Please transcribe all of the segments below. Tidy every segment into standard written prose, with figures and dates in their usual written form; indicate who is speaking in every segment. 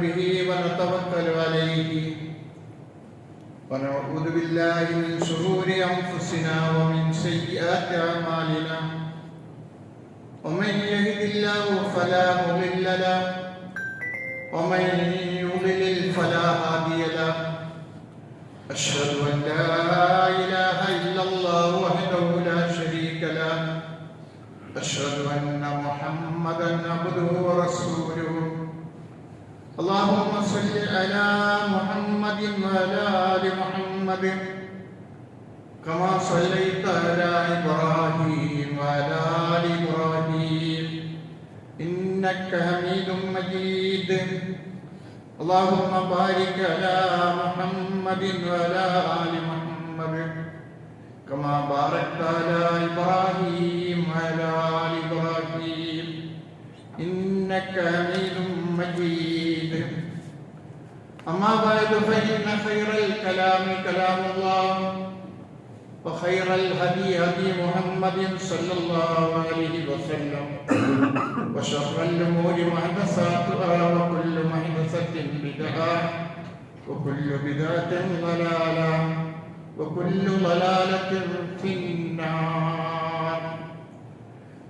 Speaker 1: به ونتوكل عليه ونعوذ بالله من شرور أنفسنا ومن سيئات أعمالنا ومن يهد الله فلا مضل له ومن يضلل فلا هادي له أشهد أن لا إله إلا الله وحده لا شريك له أشهد أن محمدا عبده ورسوله اللهم صل على محمد وعلى آل محمد كما صليت على إبراهيم وعلى آل إبراهيم إنك حميد مجيد اللهم بارك على محمد وعلى آل محمد كما باركت على إبراهيم وعلى آل إبراهيم إنك حميد مجيد أما بعد فإن خير الكلام كلام الله وخير الهدي هدي محمد صلى الله عليه وسلم وشر الأمور محدثاتها وكل محدثة بدعة وكل بدعة ضلالة وكل ضلالة في النار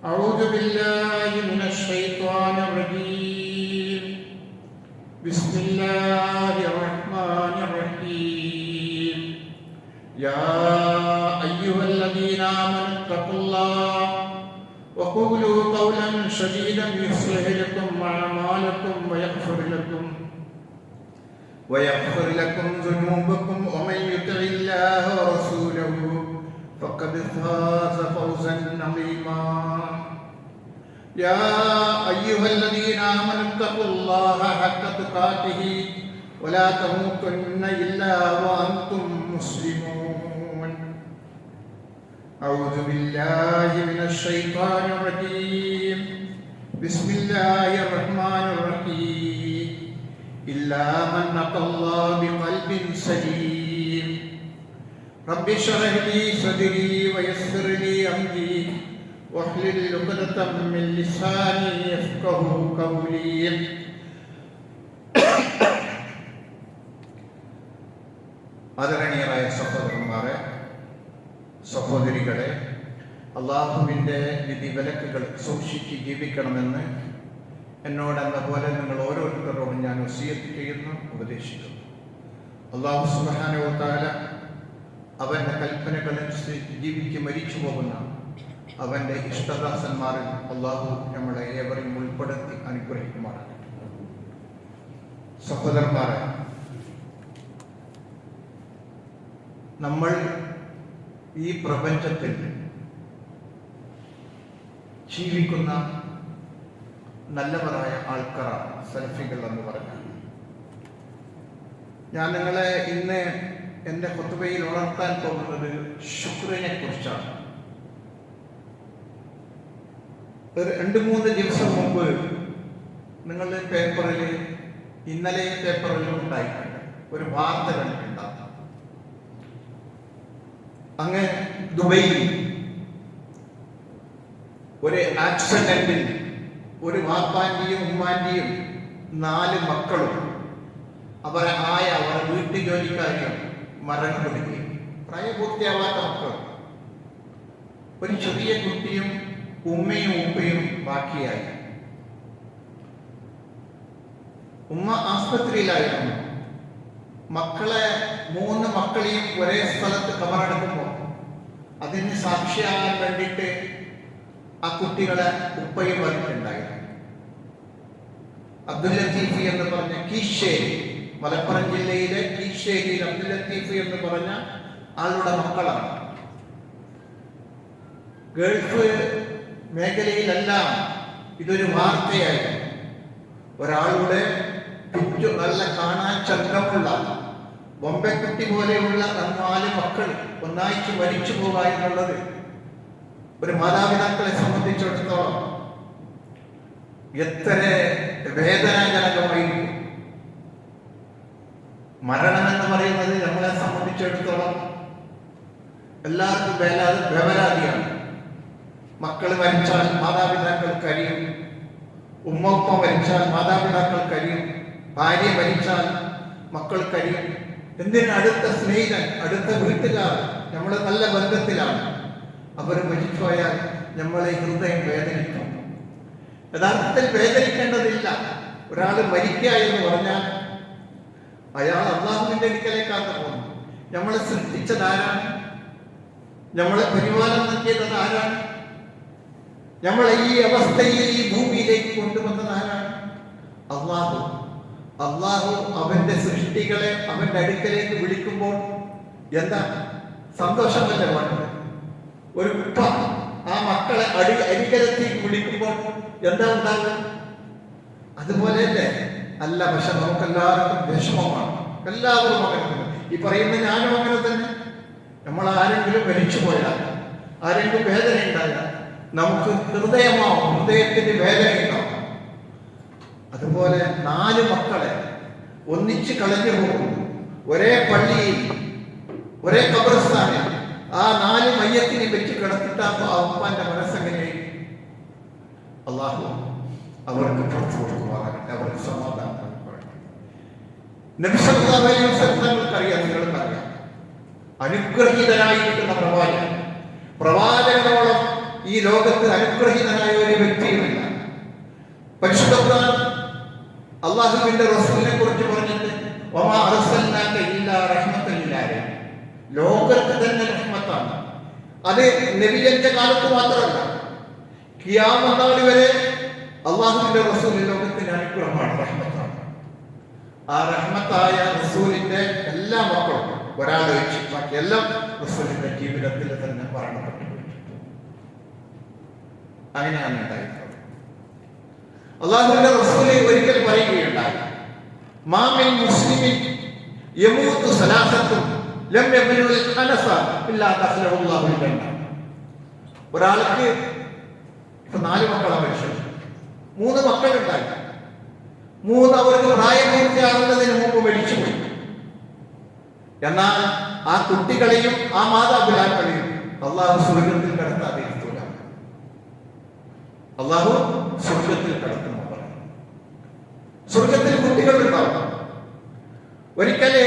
Speaker 1: أعوذ بالله من الشيطان الرجيم بسم الله الرحمن الرحيم يا أيها الذين آمنوا اتقوا الله وقولوا قولا سديدا يصلح لكم أعمالكم ويغفر لكم ذنوبكم ومن يطع الله ورسوله فقد فاز فوزا عظيما يا أيها الذين آمنوا اتقوا الله حق تقاته ولا تموتن إلا وأنتم مسلمون أعوذ بالله من الشيطان الرجيم بسم الله الرحمن الرحيم إلا من أتى الله بقلب سليم رب اشرح لي صدري ويسر لي أمري واحلل عقدة من لساني يفقهوا قولي ആദരണീയരായ സഹോദരന്മാരെ, സഹോദരികളെ, അള്ളാഹുവിൻ്റെ വിധിവിലക്കുകൾ സൂക്ഷിച്ച് ജീവിക്കണമെന്ന് എന്നോടെന്ന പോലെ നിങ്ങൾ ഓരോരുത്തരോടും ഞാൻ വസിയത്ത് ചെയ്യുന്നു, ഉപദേശിക്കുന്നു. അള്ളാഹു സുബ്ഹാനഹു വ തആല അവൻ്റെ കൽപ്പനകളനുസരിച്ച് ജീവിച്ച് മരിച്ചു പോകുന്ന അവൻ്റെ ഇഷ്ടദാസന്മാരിൽ അള്ളാഹു നമ്മളെ ഏവരെയും ഉൾപ്പെടുത്തി അനുഗ്രഹിക്കുമാറാണ്. സഹോദരന്മാരെ, നമ്മൾ ഈ പ്രപഞ്ചത്തിൽ ജീവിക്കുന്ന നല്ലവരായ ആൾക്കാരാണ് സലഫികൾ എന്ന് പറഞ്ഞാൽ. ഞാൻ നിങ്ങളെ ഇന്ന് എൻ്റെ ഖുത്ബയിൽ ഉണർത്താൻ പോകുന്നത് ശുക്രിനെ കുറിച്ചാണ്. ഒരു 2-3 ദിവസം മുമ്പ് നിങ്ങളുടെ പേപ്പറിൽ, ഇന്നലെ പേപ്പറിലും ഉണ്ടായിട്ടുണ്ട്, ഒരു വാർത്ത കണ്ടിട്ടുണ്ടാകും. അങ്ങ് ദുബൈയിൽ ഒരു ആക്സിഡന്റിൽ ഒരു വാപ്പാന്റെയും ഉമ്മാന്റെയും 4 മക്കളും അവരുടെ വീട്ടു ജോലിക്കാരിയും മരണപ്പെടുകയും, പ്രായപൂർത്തിയാവാത്ത മക്കൾ, ഒരു ചെറിയ കുട്ടിയും ഉമ്മയും ഉപ്പയും ബാക്കിയായി. ഉമ്മ ആസ്പത്രിയിലായിരുന്നു. മക്കളെ 3 മക്കളെയും ഒരേ സ്ഥലത്ത് കബറടക്കുമ്പോൾ അതിന് സാക്ഷിയാകാൻ വേണ്ടിയിട്ട് ആ കുട്ടികളെ ഉപ്പയും വന്നിട്ടുണ്ടായിരുന്നു. അബ്ദുൽ ലത്തീഫ് എന്ന് പറഞ്ഞ കീശ്ശേരി, മലപ്പുറം ജില്ലയിലെ കീശ്ശേരിയിൽ അബ്ദുൽ ലത്തീഫ് എന്ന് പറഞ്ഞ ആളുടെ മക്കളാണ്. ഗൾഫ് മേഖലയിലെല്ലാം ഇതൊരു വാർത്തയായിരുന്നു. ഒരാളുടെ നല്ല കാണാൻ ചന്ദ്രമുള്ള ബൊമ്പെക്കുട്ടി പോലെയുള്ള 4 മക്കൾ ഒന്നായിട്ട് മരിച്ചു പോകുക എന്നുള്ളത് ഒരു മാതാപിതാക്കളെ സംബന്ധിച്ചിടത്തോളം എത്ര വേദനാജനകമായിരിക്കും. മരണം എന്ന് പറയുന്നത് നമ്മളെ സംബന്ധിച്ചിടത്തോളം എല്ലാവർക്കും വേവലാതിയാണ്. മക്കൾ മരിച്ചാൽ മാതാപിതാക്കൾ കരിയും, ഉമ്മ മരിച്ചാൽ മാതാപിതാക്കൾ കരിയും. ഭാര്യ മരിച്ചാൽ മക്കൾ കഴിയും. എന്തിന്? അടുത്ത സ്നേഹിതൻ, അടുത്ത വീട്ടുകാർ, നമ്മൾ നല്ല ബന്ധത്തിലാണ്, അവർ മരിച്ചുപോയാൽ നമ്മളെ ഹൃദയം വേദനിക്കും. യഥാർത്ഥത്തിൽ വേദനിക്കേണ്ടതില്ല. ഒരാൾ മരിക്കുക എന്ന് പറഞ്ഞാൽ അയാൾ അള്ളാഹുവിന്റെ അടുക്കലേക്കാണ് പോകുന്നത്. നമ്മളെ സൃഷ്ടിച്ചത് ആരാണ്? നമ്മളെ പരിപാലനം നൽകിയത് ആരാണ്? നമ്മളെ ഈ അവസ്ഥയിൽ ഈ ഭൂമിയിലേക്ക് കൊണ്ടുവന്നത് ആരാണ്? അള്ളാഹു. അള്ളാഹു അവന്റെ സൃഷ്ടികളെ അവന്റെ അടുക്കലേക്ക് വിളിക്കുമ്പോൾ എന്താ സന്തോഷമല്ലേ വേണ്ടത്? ഒരു ഉപ്പ ആ മക്കളെ അരികലത്തേക്ക് വിളിക്കുമ്പോൾ എന്താ ഉണ്ടാകുക? അതുപോലെയല്ലേ? അല്ല, പക്ഷെ നമുക്കെല്ലാവർക്കും വിഷമമാണ്. എല്ലാവരും അങ്ങനെ. ഈ പറയുന്ന ഞാനും അങ്ങനെ തന്നെ. നമ്മൾ ആരെങ്കിലും മരിച്ചു പോയാൽ, ആരെങ്കിലും വേദന ഉണ്ടായാൽ നമുക്ക് ഹൃദയമാവും, ഹൃദയത്തിന് വേദനയുണ്ടാവും. അതുപോലെ 4 മക്കളെ ഒന്നിച്ച് കളഞ്ഞു പോകും. ഒരേ പള്ളിയിൽ, ഒരേ ഖബർസ്ഥാനിൽ ആ 4 മയ്യത്തിനെ വെച്ച് കിടത്തിട്ട് ആ ഉപ്പാന്റെ മനസ്സെങ്ങനെ? അള്ളാഹു അവർക്ക് പുറത്തു കൊടുക്കുവാനാകട്ടെ, അവർക്ക് സമാധാനം. നബി സല്ലല്ലാഹു അലൈഹി വസല്ലം നിങ്ങൾക്കറിയാം, അനുഗ്രഹീതനായിരിക്കുന്ന പ്രവാചകൻ. പ്രവാചകനോളം ഈ ലോകത്ത് അനുഗ്രഹീതനായ ഒരു വ്യക്തിയുമില്ല. പരിശുദ്ധ ഖുർആൻ അള്ളാഹുവിന്റെ റസൂലിനെ കുറിച്ച് പറഞ്ഞിട്ട് വമാ അർസൽനാക ഇല്ലാ റഹ്മത്തൻ ലിൽ ആലമീൻ, ലോകത്ത് തന്നെ റഹ്മത്താണ്. അത് നബിയുടെ കാലത്ത് മാത്രമല്ല, ഖിയാമത്ത് നാൾ വരെ അള്ളാഹുവിന്റെ റസൂൽ ലോകത്തിന് അനുഗ്രഹമാണ്, റഹ്മത്താണ്. ആ റഹ്മത്തായ റസൂലിന്റെ എല്ലാ മക്കളും ഒരാൾ വെച്ച് ബാക്കിയെല്ലാം റസൂലിന്റെ ജീവിതത്തിൽ തന്നെ മരണപ്പെട്ടു. അങ്ങനെയാണ് ഉണ്ടായിട്ടുള്ളത്. അള്ളാഹുവിന്റെ റസൂല് ഒരിക്കൽ പറയുകയുണ്ടായി, മാമിൻ മുസ്ലിമിൻ യമൂതു സലാസത്തുൻ ലം യബ്ലുൽ ഖനസ ഇല്ലാ ദഖലഹു അല്ലാഹുൽ ജന്ന. ഒരാൾക്ക് 4 മക്കളാണ് മരിച്ചത്. 3 മക്കളുണ്ടായി. 3 അവർക്ക് പ്രായപൂർത്തിയാകുന്നതിന് മുമ്പ് മരിച്ചുപോയി. എന്നാൽ ആ കുട്ടികളെയും ആ മാതാപിതാക്കളെയും അള്ളാഹു സ്വർഗത്തിൽ കടത്താതെ ഇരുത്തൂല. അള്ളാഹു സ്വർഗത്തിൽ കടത്തുന്ന സ്വർഗത്തിൽ കുട്ടികൾ ഉണ്ടാവും. ഒരിക്കലെ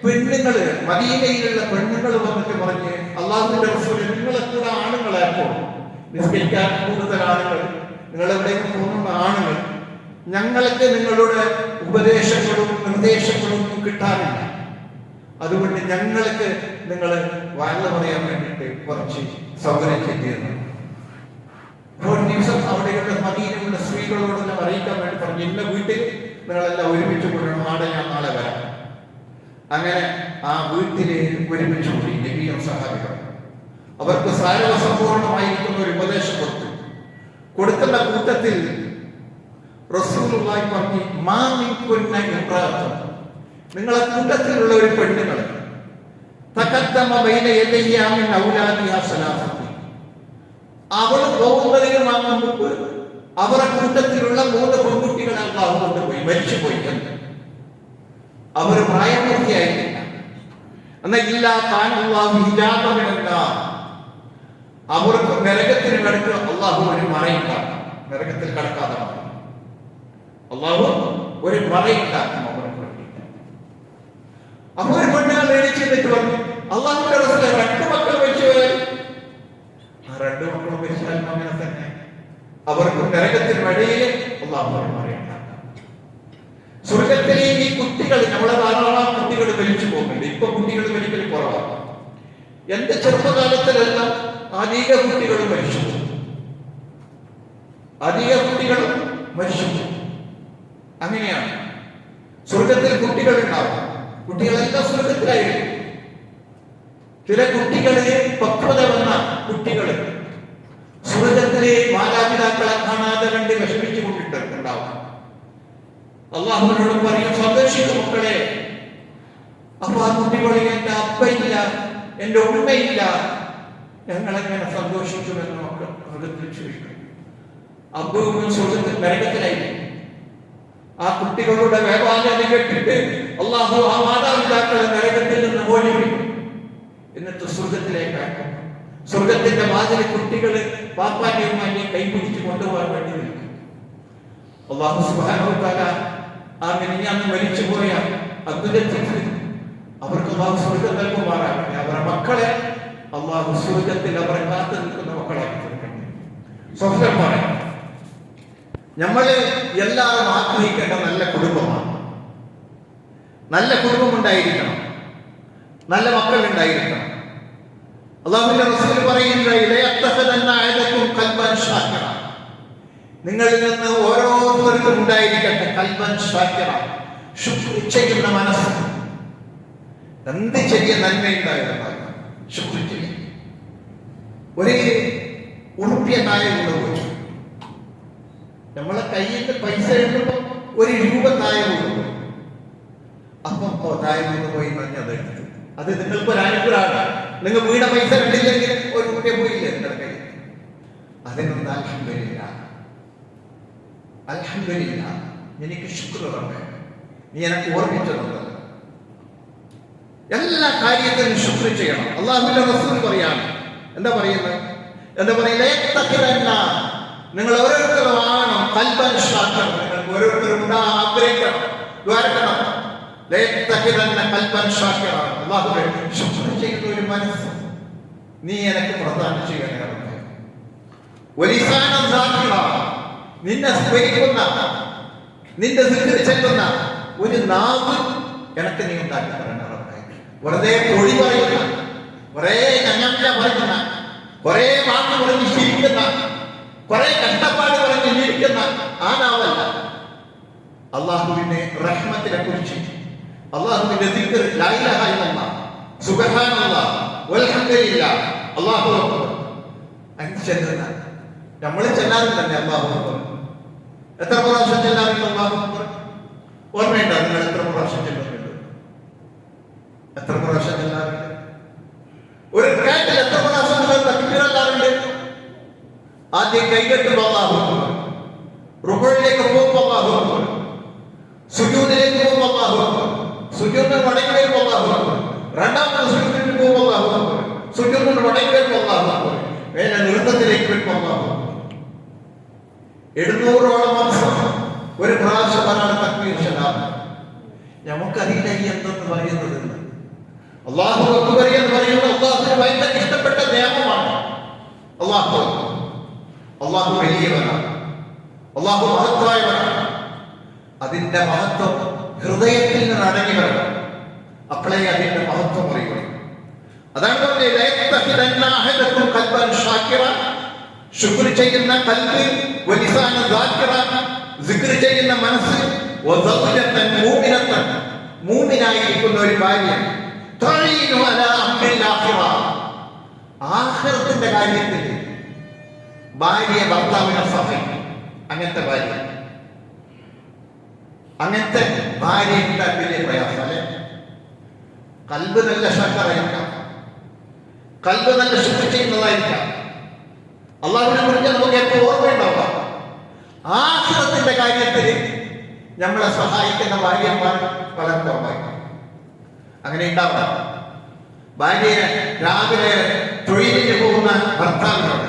Speaker 1: പെണ്ണുങ്ങള്, മദീനയിലുള്ള പെണ്ണുങ്ങൾ വന്നിട്ട് പറഞ്ഞ് അള്ളാഹുവിന്റെ റസൂല്, നിങ്ങളെ കൂടെ ആണുങ്ങളായപ്പോൾ നിസ്കരിക്കാൻ കൂടുതൽ ആണുങ്ങൾ, നിങ്ങളെവിടേക്ക് പോകുന്ന ആണുങ്ങൾ, ഞങ്ങൾക്ക് നിങ്ങളുടെ ഉപദേശങ്ങളും നിർദ്ദേശങ്ങളും ഒന്നും കിട്ടാനില്ല. അതുകൊണ്ട് ഞങ്ങൾക്ക് നിങ്ങൾ വാഴ്ന്നു പറയാൻ വേണ്ടിയിട്ട് കുറച്ച് സൗകര്യം ചെയ്തിരുന്നു. ഒരു ദിവസം അവിടെയുള്ള മദീനയുള്ള സ്ത്രീകളോടെല്ലാം അറിയിക്കാൻ വേണ്ടി പറഞ്ഞു, ഇന്ന വീട്ടിൽ നിങ്ങളെല്ലാം ഒരുമിച്ച് കൂടണം, ഞാൻ നാളെ വരാം. അങ്ങനെ ആ വീട്ടിൽ ഒരുമിച്ച് കൂടി നബിയും സഹാബികളും. അവർക്ക് സാരവസമ്പൂർണമായിരിക്കുന്ന ഒരു ഉപദേശം കൊടുക്കുന്ന കൂട്ടത്തിൽ റസൂലുള്ളാഹി പറഞ്ഞു, മാ മിൻകുന്ന ഇംറഅത്തുൻ, നിങ്ങളെ കൂട്ടത്തിലുള്ള ഒരു പെണ്ണുങ്ങൾ തഖദ്ദമ ബൈന യദയ്യ മിൻ ഔലാദിഹാ സലാസത്തി, അവൾ പോകുന്നതിന് മുമ്പ് അവരുടെ കൂട്ടത്തിലുള്ള 3 പെൺകുട്ടികളെ അല്ലാഹു കൊണ്ടുപോയി, മരിച്ചുപോയി. അവർ പ്രായപൂർത്തിയായിട്ടില്ല. എന്നാൽ ഇല്ലാ താനല്ലാഹു ഹിജാബമിനല്ല, അവർക്ക് നരകത്തിന് കടക്കുക അള്ളാഹു ഒരു മറയുണ്ടാക്കും. നരകത്തിൽ കടക്കാതെ അള്ളാഹു ഒരു മറയുണ്ടാക്കും അവർക്ക് വേണ്ടിയിട്ട്. അപ്പൊ ഒരു പെണ്ണുകൾ എണീച്ചിട്ട് പറഞ്ഞു, അള്ളാഹുവിന്റെ റസൂലേ, 2 മക്കൾ മരിച്ചു പോയാൽ, ആ 2 മക്കളും മരിച്ചാലും അങ്ങനെ തന്നെ അവർക്ക് നരകത്തിന് ഇടയിൽ അള്ളാഹു ഒരു മറയുണ്ടാക്കും. സ്വർഗത്തിലെ ഈ കുട്ടികൾ, നമ്മളെ ധാരാളം കുട്ടികൾ മരിച്ചു പോകുന്നുണ്ട്. ഇപ്പൊ കുട്ടികൾ മരിക്കൽ കുറവാണ്. എന്റെ ചെറുപ്പകാലത്തിലെല്ലാം അധിക കുട്ടികൾ മരിച്ചു പോകും. അധിക കുട്ടികളും മരിച്ചു പോകും. അങ്ങനെയാണ് സ്വർഗത്തിൽ കുട്ടികൾ ഉണ്ടാവും. കുട്ടികളെല്ലാം സ്വർഗത്തിലായിരിക്കും. ചില കുട്ടികളെ പക്വത വന്ന കുട്ടികൾ സ്വർഗത്തിലെ മാതാപിതാക്കളെ കാണാതെ കണ്ട് വിഷമിച്ചു കൊണ്ടിട്ടുണ്ടാവും. അള്ളാഹുവിനോട് പറയും, സന്തോഷിക്കും മക്കളെ. അപ്പൊ ആ കുട്ടികളെ, എന്റെ അപ്പയില്ല, എന്റെ ഉമ്മയില്ല, ഞങ്ങളെങ്ങനെ സന്തോഷിക്കുമെന്ന് മക്കൾ സ്വർഗത്തിൽ ചോദിക്കും. അബ്ബുവും സ്വർഗത്തിൽ നരകത്തിലായിരിക്കും. ആ കുട്ടികളുടെ വേദന കേട്ടിട്ട് അള്ളാഹു ആ മാതാപിതാക്കളെ നരകത്തിൽ നിന്ന് മോചിപ്പിക്കും. എന്നിട്ട് സ്വർഗത്തിലേക്കാക്കും. സ്വർഗത്തിന്റെ വാതിൽ കുട്ടികള് പാപ്പാന്റെയും ഉമ്മാന്റെയും കൈപിടിച്ച് കൊണ്ടുപോകാൻ വേണ്ടി നിൽക്കും. അള്ളാഹു സുബ്ഹാനഹു വ തആല അങ്ങനെ ഞാൻ മരിച്ചു പോയ അബ്ദുൽ അവർക്ക് അള്ളാഹു സ്വർഗം നൽകുമാറാകട്ടെ. അവരുടെ മക്കളെ അള്ളാഹു സ്വർഗത്തിൽ അവരെ കാത്തു നിൽക്കുന്ന മക്കളാക്കി തീർക്കട്ടെ. സഹോദരന്മാരെ, നമ്മള് എല്ലാവരും ആഗ്രഹിക്കേണ്ട നല്ല കുടുംബമാണ്. നല്ല കുടുംബം ഉണ്ടായിരിക്കണം, നല്ല മക്കൾ ഉണ്ടായിരിക്കണം. അല്ലാഹുവിന്റെ റസൂൽ പറയുന്നത് നിങ്ങളിൽ നിന്ന് ഓരോരുത്തർക്കും ഉണ്ടായിരിക്കട്ടെ കൽബൻ ഷാക്കിറ, ശുക്ർ ചെയ്യുന്ന മനസ്സ്. എന്ത് ചെറിയ നന്മയുണ്ടായിരുന്നു ശുക്ർ ചെയ്യും. ഒരു ഉറുപ്പിയ താഴെ കൊണ്ടുപോയി, നമ്മളെ കയ്യിൽ പൈസ എഴുതുമ്പോ 1 രൂപ താഴെ കൊണ്ടുപോയി. അപ്പം താഴെ കൊണ്ടുപോയി പറഞ്ഞത് അത് നിങ്ങൾക്ക് ഒരു അനുഗ്രഹമാണ്. നിങ്ങൾ വീണ പൈസ കണ്ടില്ലെങ്കിൽ 1 രൂപ പോയില്ലേ നിങ്ങളുടെ കയ്യിൽ. അതിനൊന്നും അൽഹംദുലില്ലാഹ്, അൽഹംദുലില്ലാഹ്, എനിക്ക് ശുക്ർ റബ്ബേ, നീ എനിക്ക് ഓർമ്മിച്ചു തന്നത്. എല്ലാ കാര്യത്തിനും ശുക്ർ ചെയ്യണം. അല്ലാഹുവിന്റെ റസൂൽ പറയാണ്, എന്താ പറയുന്നത്? നിങ്ങൾ ഓരോരുത്തരും ആവണം കൽബൻ ഷാക്കിറ. നിങ്ങൾക്ക് ഓരോരുത്തരും ആഗ്രഹിക്കണം, ദ്വാരക്കണം. കൽബൻ ഷാക്കിറ, അല്ലാഹുവേ ശുക്ർ ചെയ്യുന്ന ഒരു മനസ്സ് നീ എനിക്ക് പ്രദാനം ചെയ്യണം. വലിസാനം സാക്കിറ, നിന്നെ സ്മരിക്കുന്ന, നിന്റെ ദിക്ർ ചെല്ലുന്ന ഒരു നാവ് എനിക്ക് നീ ഉണ്ടാക്കി തരണം. വെറുതെ പൊടി പറയുന്ന, കുറെ ഞഞ്ഞ പറയുന്ന, കുറെ വാക്ക് പറഞ്ഞ് ചിരിക്കുന്ന, കുറെ കഷ്ടപ്പാട് പറഞ്ഞ് ജീവിക്കുന്ന ആ നാവല്ല. അള്ളാഹുവിന്റെ റഹ്മത്തിനെ കുറിച്ച്, അള്ളാഹുവിന്റെ ദിക്ർ, ലാ ഇലാഹ ഇല്ലല്ലാഹ്, സുബ്ഹാനല്ലാഹ്, വൽഹംദുലില്ലാഹ്, അല്ലാഹു അക്ബർ അങ്ങനെ ചെല്ലുന്ന നമ്മൾ ചെല്ലാറില്ലേ? അല്ലാഹു അക്ബർ എത്ര പ്രാവശ്യം ചെല്ലാറുണ്ട്? അല്ലാഹു അക്ബർ ഓർമ്മയുണ്ടോ? നിങ്ങൾ എത്ര പ്രാവശ്യം ചെല്ലുന്നുണ്ട്? എത്ര പ്രാവശ്യം ചെല്ലാറുണ്ട്? ഒരു കാറ്റിൽ എത്ര പ്രാവശ്യം തക്ബീറല്ലാറുണ്ട്? ആദ്യം കൈകെട്ടുമ്പോൾ അല്ലാഹു അക്ബർ, റുകൂഇലേക്ക് പോകുമ്പോൾ അല്ലാഹു അക്ബർ, സുജൂദിലേക്ക് പോകുമ്പോൾ അല്ലാഹു അക്ബർ, സുജൂദിന് മടങ്ങി വരുമ്പോൾ അല്ലാഹു അക്ബർ, രണ്ടാമത്തെ സുജൂദിന് പോകുമ്പോൾ അല്ലാഹു അക്ബർ, സുജൂദിന് മടങ്ങി വരുമ്പോൾ അല്ലാഹു അക്ബർ, മേലെ നൃത്തത്തിലേക്ക് വരുമ്പോൾ അല്ലാഹു അക്ബർ. 700ഓളം വർഷം ഒരു പ്രാവശ്യം ഒരാൾ തക്ബീർ ചൊല്ലാറുണ്ട്. നമുക്കറിയില്ല ഈ എന്തെന്ന് പറയുന്നത്. അല്ലാഹു അക്ബർ എന്ന് പറയുന്നത് അല്ലാഹുവിന് ഭയങ്കര ഇഷ്ടപ്പെട്ട നിയമമാണ്. അല്ലാഹു അല്ലാഹു വലിയവനാണ്, അല്ലാഹു മഹത്തായവനാണ്. അതിന്റെ മഹത്വം ഹൃദയത്തിൽ നിന്ന് അടങ്ങി വരണം, അപ്പോഴേ അതിന്റെ മഹത്വം അറിയുക. അതാണ് പറഞ്ഞത് ശുക്ർ ചെയ്യുന്ന കൽബ്, വലിസാന ദാക്കിറ, സിക്ർ ചെയ്യുന്ന മനസ്സ്, വസൗജത്തൻ മൂമിനത്തൻ, മൂമിനായിരിക്കുന്ന ഒരു ഭാര്യ, തഈനു അലാ അംരിൽ ആഖിറ, ആഖിറത്തിന്റെ കാര്യത്തിൽ ഭാര്യ ഭർത്താവിനെ സഹായിക്കും. അങ്ങനത്തെ ഭാര്യ, അങ്ങനത്തെ ഭാര്യ ഉണ്ടാക്കാൻ വലിയ പ്രയാസം അല്ലെ? കൽബ് നല്ല ശക്തരായിരിക്കാം, കൽബ് നല്ല ശുക്ർ ചെയ്യുന്നതായിരിക്കാം. അള്ളാഹുവിനെ കുറിച്ച് നമുക്ക് എപ്പോൾ ഓർമ്മയുണ്ടാവാം. ആഖിറത്തിന്റെ കാര്യത്തിൽ നമ്മളെ സഹായിക്കുന്ന ഭാര്യമാർ വളരെ കുറവായിരിക്കും. അങ്ങനെ ഉണ്ടാവണം. ഭാര്യയെ രാവിലെ തൊഴിലിന് പോകുന്ന ഭർത്താവിനോട്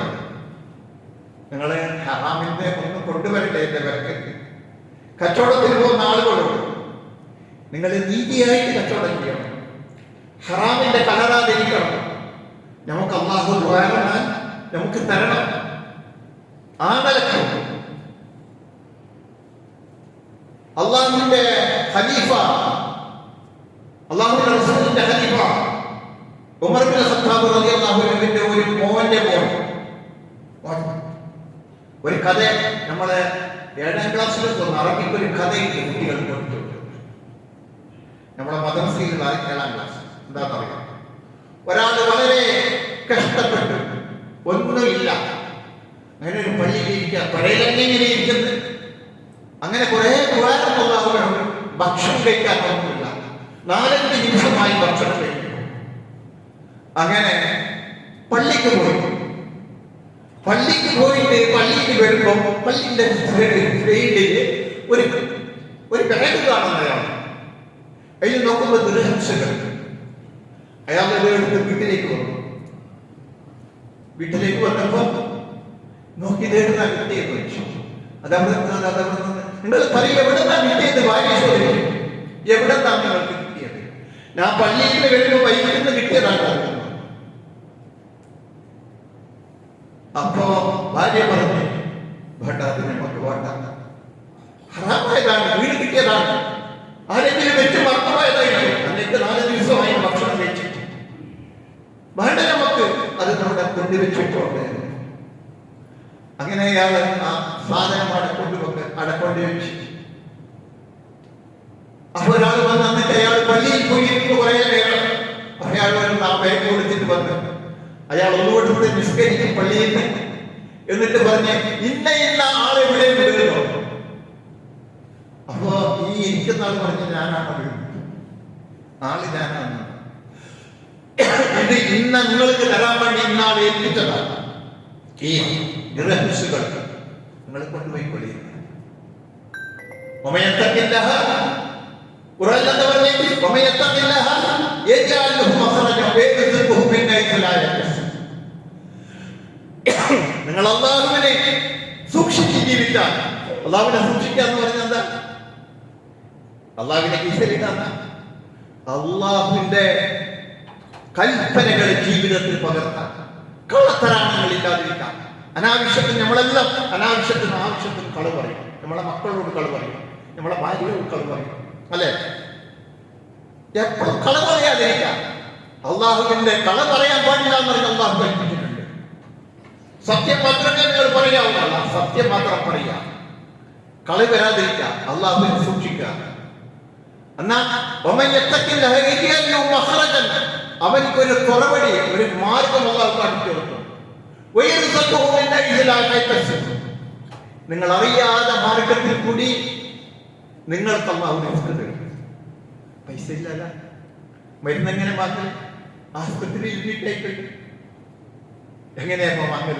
Speaker 1: നിങ്ങള് ഹറാമിന്റെ ഒന്ന് കൊണ്ടുവരണ്ടേ എന്റെ പേർക്ക്? കച്ചവടത്തിന് പോകുന്ന ആളുകളോട് നിങ്ങൾ നീതിയായിട്ട് കച്ചവടം ചെയ്യണം, ഹറാമിന്റെ കലറാതിരിക്കണം. നമുക്ക് അല്ലാഹു ദ്വാരനാൽ നമുക്ക് തരണം. ആ നിലക്ക് അള്ളാഹുവിന്റെ ഖലീഫ, അള്ളാഹുവിന്റെ റസൂലിന്റെ ഖലീഫ ഉമർ ഇബ്നു ഖത്താബ് റളിയല്ലാഹു അൻഹുവിന്റെ ഒരു മോന്റെ മോൻ, ഒരു കഥ നമ്മളെ 7ാം ക്ലാസ്സിൽ അറബിക്ക് ഒരു കഥയുണ്ട് കുട്ടികൾ കൊടുത്തിട്ടുണ്ട്. നമ്മളെ മദ്രസയിലുള്ള 7ാം ക്ലാസ്. എന്താണെന്ന് അറിയാം, ഒരാൾ വളരെ കഷ്ടപ്പെട്ടു, ഒന്നുമില്ല, അങ്ങനെ ഒരു പള്ളിയിലിരിക്കുക, പഴയലെങ്ങനെ ഇരിക്കുന്നത്, അങ്ങനെ കുറെ കുഴപ്പമുള്ളവരുണ്ട്, ഭക്ഷണം കഴിക്കാൻ ഒന്നുമില്ല, 4-5 നിമിഷമായി ഭക്ഷണം കഴിക്കും. അങ്ങനെ പള്ളിക്ക് പോയിട്ട് പള്ളിയിൽ വരുമ്പോൾ പള്ളിന്റെ സൈഡിൽ ഒരു ബാഗ് കാണുന്നതാണ്. അതിൽ നോക്കുമ്പോൾ ദുരഹംസകൾ. അയാൾ എടുത്ത് വീട്ടിലേക്ക് വന്നപ്പോ നോക്കി തേടുന്ന കുട്ടിയെ ചോദിച്ചു, അതവിടെ നിങ്ങൾ പറയും എവിടെ നിന്നാണ് കിട്ടിയത്? ഭാര്യ ചോദിക്കും, എവിടെ നിന്നാണ് നിങ്ങൾക്ക് കിട്ടിയത്? ഞാൻ പള്ളിയിൽ നിന്ന് വരുമ്പോൾ വൈകിട്ട് നിന്ന് കിട്ടിയതാണ്. അപ്പോ ഭാര്യ പറഞ്ഞു, വേണ്ട, അത് നമുക്ക് വേണ്ട, ഹറാമായതാണ്, വീട് കിട്ടിയതാണ്, ആരെങ്കിലും വെച്ച് മറന്നുപോയതായിരിക്കും, അല്ലെങ്കിൽ 4 ദിവസമായി ഭക്ഷണം കഴിച്ചിട്ട്, വേണ്ട നമുക്ക്, അത് നമ്മുടെ കൊണ്ടുവച്ചിട്ടുണ്ട്. അങ്ങനെ അയാൾ ആ സാധനം അടക്കൊണ്ടി വെച്ച്. അപ്പൊ ഒരാൾ വന്ന് എന്നിട്ട് അയാൾ പള്ളിയിൽ പോയിട്ട് കുറെ നേരം അയാൾ ആ ബാഗ് കൊടുത്തിട്ട് വന്ന് അയാൾ ഒന്നുകൊടുത്ത് നിസ്കരിക്കും പള്ളിയിൽ. എന്നിട്ട് പറഞ്ഞ് ഇന്ന ആളെവിടെ വിടുന്നു. അപ്പോ ഈ ഇരിക്കുന്ന ആൾ പറഞ്ഞ് ഞാനാണ് വിടുന്നത്, ആള് ഞാനാണ്, ഇത് ഇന്ന നിങ്ങൾക്ക് തരാൻ വേണ്ടി ഇന്നാൾ ഏൽപ്പിച്ചതാണ്. ഈ ഗ്രഹസുകൾ നിങ്ങൾ കൊണ്ടുപോയി കൊള്ളിയില്ല. നിങ്ങൾ അല്ലാഹുവിനെ സൂക്ഷിച്ച് ജീവിക്കാൻ. അല്ലാഹുവിനെ സൂക്ഷിക്കുക എന്ന് പറഞ്ഞാൽ എന്താ? അല്ലാഹുവിനെ കീശലിടാൻ, അല്ലാഹുവിന്റെ കൽപ്പനകൾ ജീവിതത്തിൽ പകർത്താൻ, കള്ളത്തരാണങ്ങൾ ഇല്ലാതിരിക്കാൻ. അനാവശ്യത്തിന് നമ്മളെല്ലാം അനാവശ്യത്തിനും ആവശ്യത്തിനും കളവ് പറയും. നമ്മളെ മക്കളോട് കളവ് പറയും, നമ്മളെ ഭാര്യയോട് കളവ് പറയും, അല്ലെ? എപ്പോഴും കളവ് പറയാതിരിക്കാം. അള്ളാഹുവിന്റെ കളവ് പറയാൻ പാടില്ല എന്ന് പറഞ്ഞാൽ അള്ളാഹു പഠിപ്പിച്ചിട്ടുണ്ട്. സത്യം മാത്രമേ നിങ്ങൾ പറയാവുന്നല്ല, സത്യം മാത്രം പറയുക, കളവ് വരാതിരിക്കുക, അള്ളാഹുവിനെ സൂക്ഷിക്കുക. എന്നാൽ അവനിക്കൊരു തുറവടി, ഒരു മാർഗം അള്ളാഹു കാണിച്ചു കൊടുക്കും. നിങ്ങൾ അറിയാതെ മാർഗത്തിൽ കൂടി നിങ്ങൾക്ക് അള്ളാഹു റിസ്ക് തരും. പൈസ ഇല്ലല്ല, മരുന്ന് എങ്ങനെ വാങ്ങൽ? ആസ്പത്രിയിൽ വീട്ടേക്ക് എങ്ങനെയാ വാങ്ങൽ?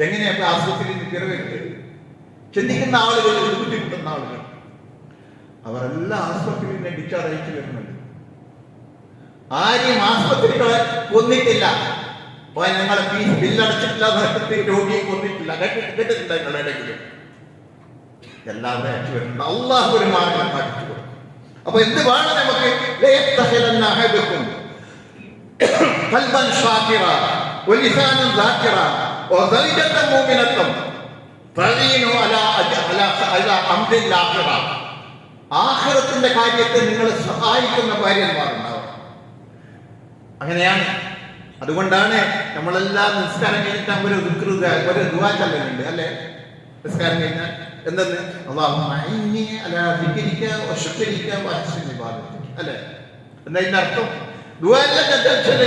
Speaker 1: എങ്ങനെയാ ആസ്പത്രിയിൽ കയറുന്നത്? ചിന്തിക്കുന്ന ആളുകൾ, ബുദ്ധിമുട്ടുന്ന ആളുകൾ, അവരെല്ലാം ആസ്പത്രിയിൽ നിന്ന് ഡിസ്ചാർജ് അയച്ചു വരുന്നുണ്ട്. ആരെയും ആസ്പത്രികളെ കൊന്നിട്ടില്ല, ഞങ്ങളെ ഫീസ് ബില്ലടച്ചിട്ടില്ല, രോഗിയെ കൊന്നിട്ടില്ല, കേട്ടിട്ടില്ല നിങ്ങളെങ്കിലും. എല്ലാവരും അയച്ചു വരുന്നുണ്ട്. അള്ളാഹു ഒരു മാർഗം കാണിച്ചു കൊടുക്കും. അപ്പൊ എന്ത് വേണം നമുക്ക്? ആഖിറത്തിന്റെ കാര്യത്തെ നിങ്ങൾ സഹായിക്കുന്ന ഭാര്യന്മാരുണ്ടാവും. അങ്ങനെയാണ്. അതുകൊണ്ടാണ് നമ്മളെല്ലാം നിസ്കാരം കഴിഞ്ഞിട്ട് ഒരു ദുആ ചൊല്ലുന്നുണ്ട്, അല്ലെ? നിസ്കാരം കഴിഞ്ഞാൽ എന്തെന്ന്? അല്ലെ? എന്നതിന്റെ അർത്ഥം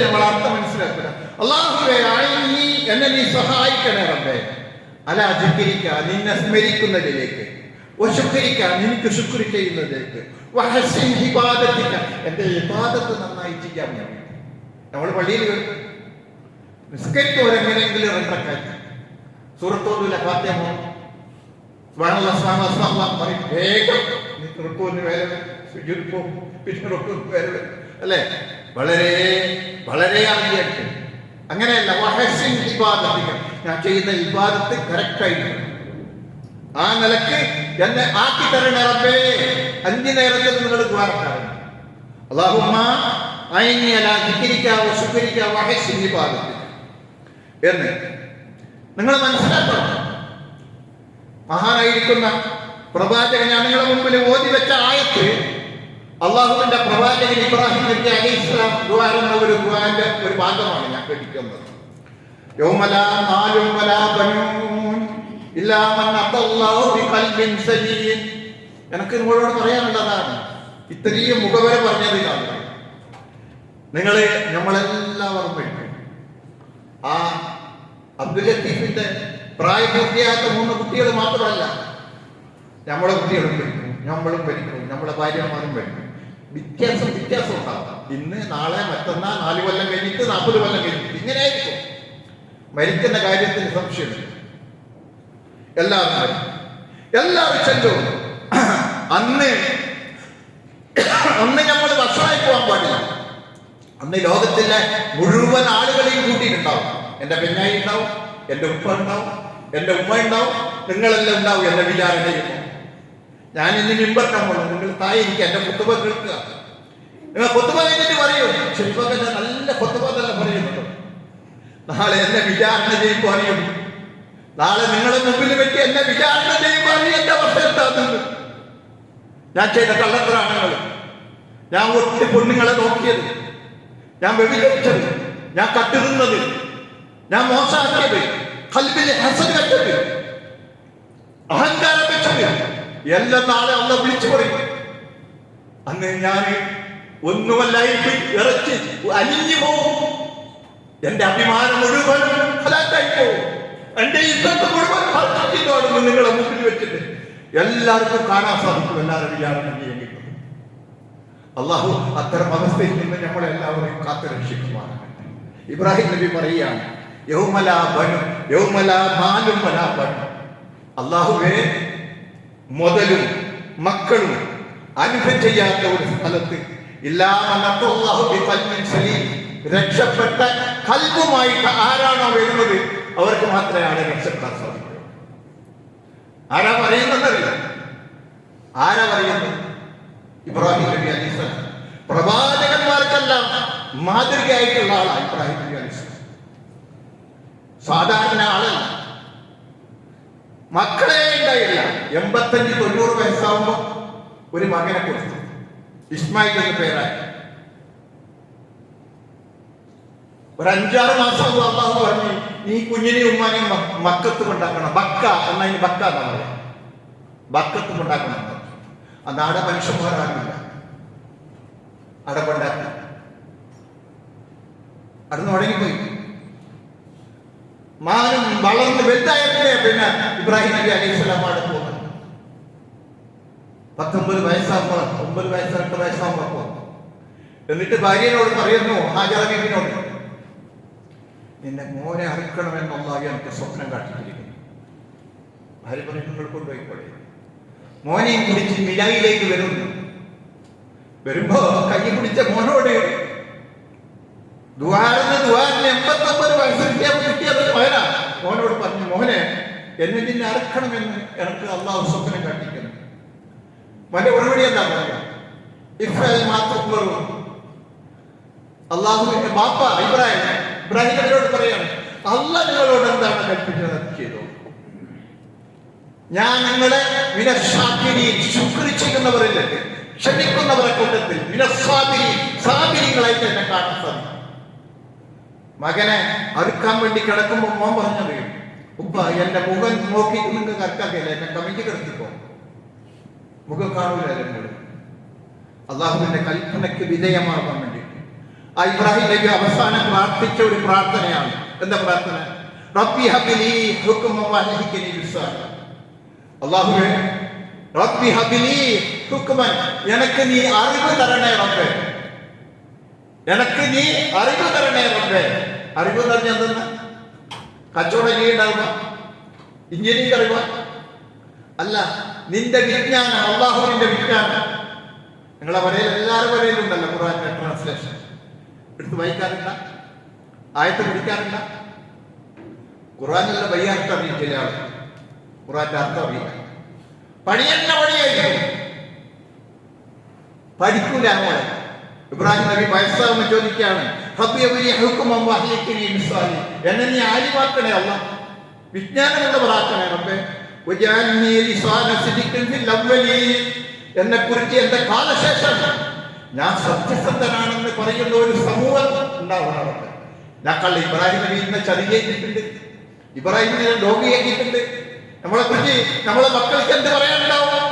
Speaker 1: നമ്മൾ അർത്ഥം മനസ്സിലാക്കുക. അല്ലാഹുവേ, എന്നെ നീ സഹായിക്കണേ റബ്ബേ, അലാ ദിക്രിക, നിന്നെ സ്മരിക്കുന്നതിലേക്ക്, വശുക്രിക, നിനക്ക് ശുക്ർ ചെയ്യുന്നതിലേക്ക്, വഹസിൻ ഇബാദതിക, എന്റെ ഇബാദത്ത് നന്നായി ചെയ്യാൻ വേണ്ടി. നമ്മൾ പള്ളിയിൽ നിസ്കരിച്ചവരെങ്ങനെയെങ്കിലും റെക്കറ്റാക്കി സൂറത്തോടുള്ള ഫാത്തിഹ പറയും, വേഗം അല്ലെ? വളരെ വളരെ അറിയാട്ട്. അങ്ങനെയല്ല, വഹസിൻ ഇബാദതിക, ഞാൻ ചെയ്യുന്ന ഇബാദത്ത് കറക്റ്റായിട്ട് ആ നിലക്ക് എന്നെ ആക്കി തരണേ റബ്ബേ. 5 നേരത്തിൽ നിങ്ങൾ ദ്വാരക്കാരൻ. അല്ലാഹുമ്മ അയ്നി അലാ ദിക്രിക വശുക്രിക വഹസിൻ ഇബാദതിക എന്ന് നിങ്ങൾ മനസ്സിലാക്കണം. മഹാനായിരിക്കുന്ന പ്രവാചകൻ, ഞാൻ നിങ്ങളുടെ മുമ്പിൽ ഓതി വെച്ച ആയത്ത് അള്ളാഹുവിന്റെ പ്രവാചകൻ ഇബ്രാഹിം നബി അലൈഹിസ്സലാം ദുആ എന്ന ഒരു ദുആന്റെ ഒരു ഭാഗമാണ് ഞാൻ പഠിക്കുന്നത്. യൗമലാ മാലും വലാ ബനൂൻ ഇല്ലാ മൻ അത്തല്ലാഹു ബിഖൽബിൻ സലീം. എനിക്ക് നിങ്ങളോട് പറയാനുള്ളതാണ്, ഇത്രയും മുഖവര പറഞ്ഞതിനാണ് നിങ്ങളെ നമ്മളെല്ലാവരും പഠിക്കും. ആ അബ്ദുൽ ലത്തീഫിന്റെ പ്രായപൂർത്തിയാത്ത 3 കുട്ടികൾ മാത്രമല്ല, നമ്മളെ കുട്ടികളും പഠിക്കും, നമ്മളും പഠിക്കും, നമ്മളെ ഭാര്യമാരും പഠിക്കും. വ്യത്യാസം ഉണ്ടാവാം. ഇന്ന്, നാളെ, മറ്റന്നാൾ, 4 കൊല്ലം കഴിഞ്ഞിട്ട്, 40 കൊല്ലം കഴിഞ്ഞിട്ട്, ഇങ്ങനെയായിരിക്കും. മരിക്കുന്ന കാര്യത്തിന് സംശയമില്ല. എല്ലാവരും ചെല്ലും. അന്ന് നമ്മൾ ഭക്ഷണമായി പോകാൻ പാടില്ല. അന്ന് ലോകത്തിലെ മുഴുവൻ ആളുകളെയും കൂട്ടിയിട്ടുണ്ടാവും. എന്റെ പെണ്ണായി ഉണ്ടാവും, എന്റെ ഉപ്പ ഉണ്ടാവും, എന്റെ ഉമ്മ ഉണ്ടാവും, നിങ്ങളെല്ലാം ഉണ്ടാവും. എന്റെ വിചാരണയും ഞാൻ ഇന്ന് മിമ്പർക്കാൻ പോകുന്നു, നിങ്ങൾ തായിരിക്കും എന്റെ കുത്തുബ കേൾക്കുക. നിങ്ങൾ കുത്തുബ കഴിഞ്ഞിട്ട് പറയൂ, ശരിപ്പൊക്കെ നല്ല കുത്തുബ തന്നെ പറയുന്നുണ്ട്. നാളെ എന്നെ വിചാരണ ചെയ്യുമ്പോൾ അറിയും, നാളെ നിങ്ങളെ മുമ്പിൽ വെച്ച് എന്നെ വിചാരണ ചെയ്യുമ്പോൾ അറിയും എന്റെ അവസ്ഥ എന്താകുന്നത്. ഞാൻ ചെയ്ത കള്ളത്തരാണങ്ങൾ, ഞാൻ ഒത്തിരി പെണ്ണുങ്ങളെ നോക്കിയത്, ഞാൻ വ്യഭിചരിച്ചത്, ഞാൻ കട്ടിരുന്നത്, ഞാൻ മോശമാക്കിയത്, ഖൽബിലെ ഹസദ് വെച്ചത്, അഹങ്കാരം വെച്ചത് എല്ലാം നാളെ അള്ളാഹ് വിളിച്ചു പറയും. അന്ന് ഞാൻ ഒന്നുമല്ലായിട്ട് ഇറച്ചി അലിഞ്ഞു പോകും, എന്റെ അഭിമാനം മുഴുവൻ ഹലാക്കായി പോകും, എന്റെ ഇന്നത്തെ മുഴുവൻ ഹർജിക്കുന്നോടും നിങ്ങളെ മുമ്പിൽ വെച്ചിട്ട് എല്ലാവർക്കും കാണാൻ സാധിക്കും. എല്ലാവരും വിചാരണ ചെയ്യാൻ കിട്ടും. അള്ളാഹു അത്തരം അവസ്ഥയിൽ നിന്ന് നമ്മളെല്ലാവരെയും കാത്തു രക്ഷിക്കുമാണ്. ഇബ്രാഹിം നബി പറയുകയാണ്, അള്ളാഹുവേ, മുതലും മക്കളും അനുഭവം ചെയ്യാത്ത ഒരു സ്ഥലത്ത് രക്ഷപ്പെട്ട കൽബുമായിട്ട് ആരാണോ വരുന്നത് അവർക്ക് മാത്രമേ രക്ഷപ്പെടാൻ സാധിക്കൂ. ആരാ പറയുന്നതറിയില്ല. ആരാ പറയുന്നത്? ഇബ്രാഹിം നബി അലൈഹിസ്സലാം. പ്രവാചകന്മാർക്കെല്ലാം മാതൃകയായിട്ടുള്ള ആളാണ് ഇബ്രാഹിം നബി അലൈഹിസ്സലാം. സാധാരണ ആളല്ല. മക്കളെ ഉണ്ടായില്ല. 85-90 വയസ്സാവുമ്പോ ഒരു മകനെ കൊടുത്തു, ഇസ്മായിൽ എന്ന പേരായി. ഒരു 5-6 മാസം അള്ളാഹു പറഞ്ഞു, ഈ കുഞ്ഞിനെയും ഉമ്മാനെയും മക്കത്ത് കൊണ്ടാക്കണം. ബക്ക എന്നതിന് ബക്ക എന്നാ പറയാ, ബക്കത്ത് കൊണ്ടാക്കണം. അന്ന് ആടെ മനുഷ്യന്മാരാകില്ല, അടപ്പുണ്ടാക്കി അവിടുന്ന് മുടങ്ങിപ്പോയി. മാനം വളർന്ന് വലുതായപ്പോഴേ പിന്നെ ഇബ്രാഹിം നബി അലൈഹിസ്സലാം അവിടെ പോകുന്നത്. 19 വയസ്സാകുമ്പോൾ 9 വയസ്സ് 8 വയസ്സാകുമ്പോൾ പോകുന്നു. എന്നിട്ട് ഭാര്യനോട് പറയുന്നു, ഹാജറ ബീവിനോട്, നിന്റെ മോനെ അറുക്കണമെന്നുള്ളതായി എനിക്ക് സ്വപ്നം കാട്ടിയിരിക്കുന്നു. ഭാര്യ പറഞ്ഞു, നിങ്ങൾ കൊണ്ടുപോയിക്കോളെ. മോനെയും പിടിച്ച് മിലായിലേക്ക് വരുന്നു. വരുമ്പോ കൈ പിടിച്ച മോനോട് ദ്വാരന്ന് 89 വയസ്സ് കിട്ടിയത് മകനാ. മോനോട് പറഞ്ഞു, മോനെ എന്നെ നിന്നെ അറുക്കണമെന്ന് എനിക്ക് അള്ളാഹു സ്വപ്നം കാട്ടിക്കുന്നു. മോന്റെ മറുപടി എന്താ പറയാ? ഇസ്രായേൽ മാത്രം അള്ളാഹുവിന്റെ ബാപ്പ ഇബ്രാഹിം അവരോട് പറയാണ്, അള്ളാഹ് നിങ്ങളോട് എന്താണ് കൽപ്പിച്ചത് ചെയ്തോ. ഞാൻ നിങ്ങളെ ശുക്ർ ചെയ്യുന്നവരില്ലേ, ക്ഷണിക്കുന്നവരെ കൂട്ടത്തിൽ സാബിരികളായിട്ട് എന്നെ കാണാൻ സാധിക്കും. മകനെ അറുക്കാൻ വേണ്ടി കിടക്കുമ്പോ മോൻ പറഞ്ഞത്, ഉപ്പ എന്റെ മുഖം നോക്കി നിങ്ങൾക്ക് കറക്കാക്കില്ല, എന്നെ കമിറ്റി കിടത്തിപ്പോ, മുഖം കാണൂല. നിങ്ങൾ അള്ളാഹുവിന്റെ കൽപ്പനയ്ക്ക് വിധേയമാകാൻ വേണ്ടി ആ ഇബ്രാഹിം നബി അവസാനം പ്രാർത്ഥിച്ച ഒരു പ്രാർത്ഥനയാണ്. എന്താ പ്രാർത്ഥന? റബ്ബി ഹബ്ലി ഹുക്മൻ വഹ്ദിനി ബിസ്സാല. അല്ലാഹുവേ, റബ്ബി ഹബ്ലി ഹുക്മൻ, എനിക്ക് നീ അറിവ് തരണേ റബ്ബേ, എനിക്ക് നീ അറിവ് തരണേ റബ്ബേ. അറിവ് എന്ന് പറഞ്ഞാൽ എന്തെന്നാ? കച്ചവടം ചെയ്യേണ്ടറിവ, എഞ്ചിനീയറിംഗ് അറിവ അല്ല, നിന്റെ വിജ്ഞാനം, അള്ളാഹുവിന്റെ വിജ്ഞാനം. നിങ്ങളെ വരയിൽ എല്ലാവരും വരയിലുണ്ടല്ലോ ഖുർആന്റെ ട്രാൻസ്ലേഷൻ. എടുത്ത് വായിക്കാറില്ല, ആയത്ത് പിടിക്കാറില്ല. ഖുർആനുള്ള വയ്യാർത്ഥം അറിയും ചില ആൾ, ഖുർആന്റെ അർത്ഥം അറിയില്ല. പണിയെന്ന പണിയായിരിക്കും, പഠിക്കൂല. മോളെ ഇബ്രാഹിം നബി വയസ്സാകുമ്പോൾ ചോദിക്കുകയാണ്, എന്നെ നീ ആലിമാക്കണേ അല്ല, വിജ്ഞാനമുള്ളവരാക്കണേ റബ്ബേ. എന്നെ കുറിച്ച് എന്റെ കാലശേഷം ഞാൻ സത്യസന്ധനാണെന്ന് പറയുന്ന ഒരു സമൂഹം ഉണ്ടാവണം. ഞങ്ങൾ ഇബ്രാഹിം നബീനെ ചതിയേറ്റിട്ടുണ്ട്, ഇബ്രാഹിമിനെ ലോകിയേറ്റിട്ടുണ്ട്. നമ്മളെ കുറിച്ച് നമ്മളെ മക്കൾക്ക് എന്ത് പറയാനുണ്ടാവും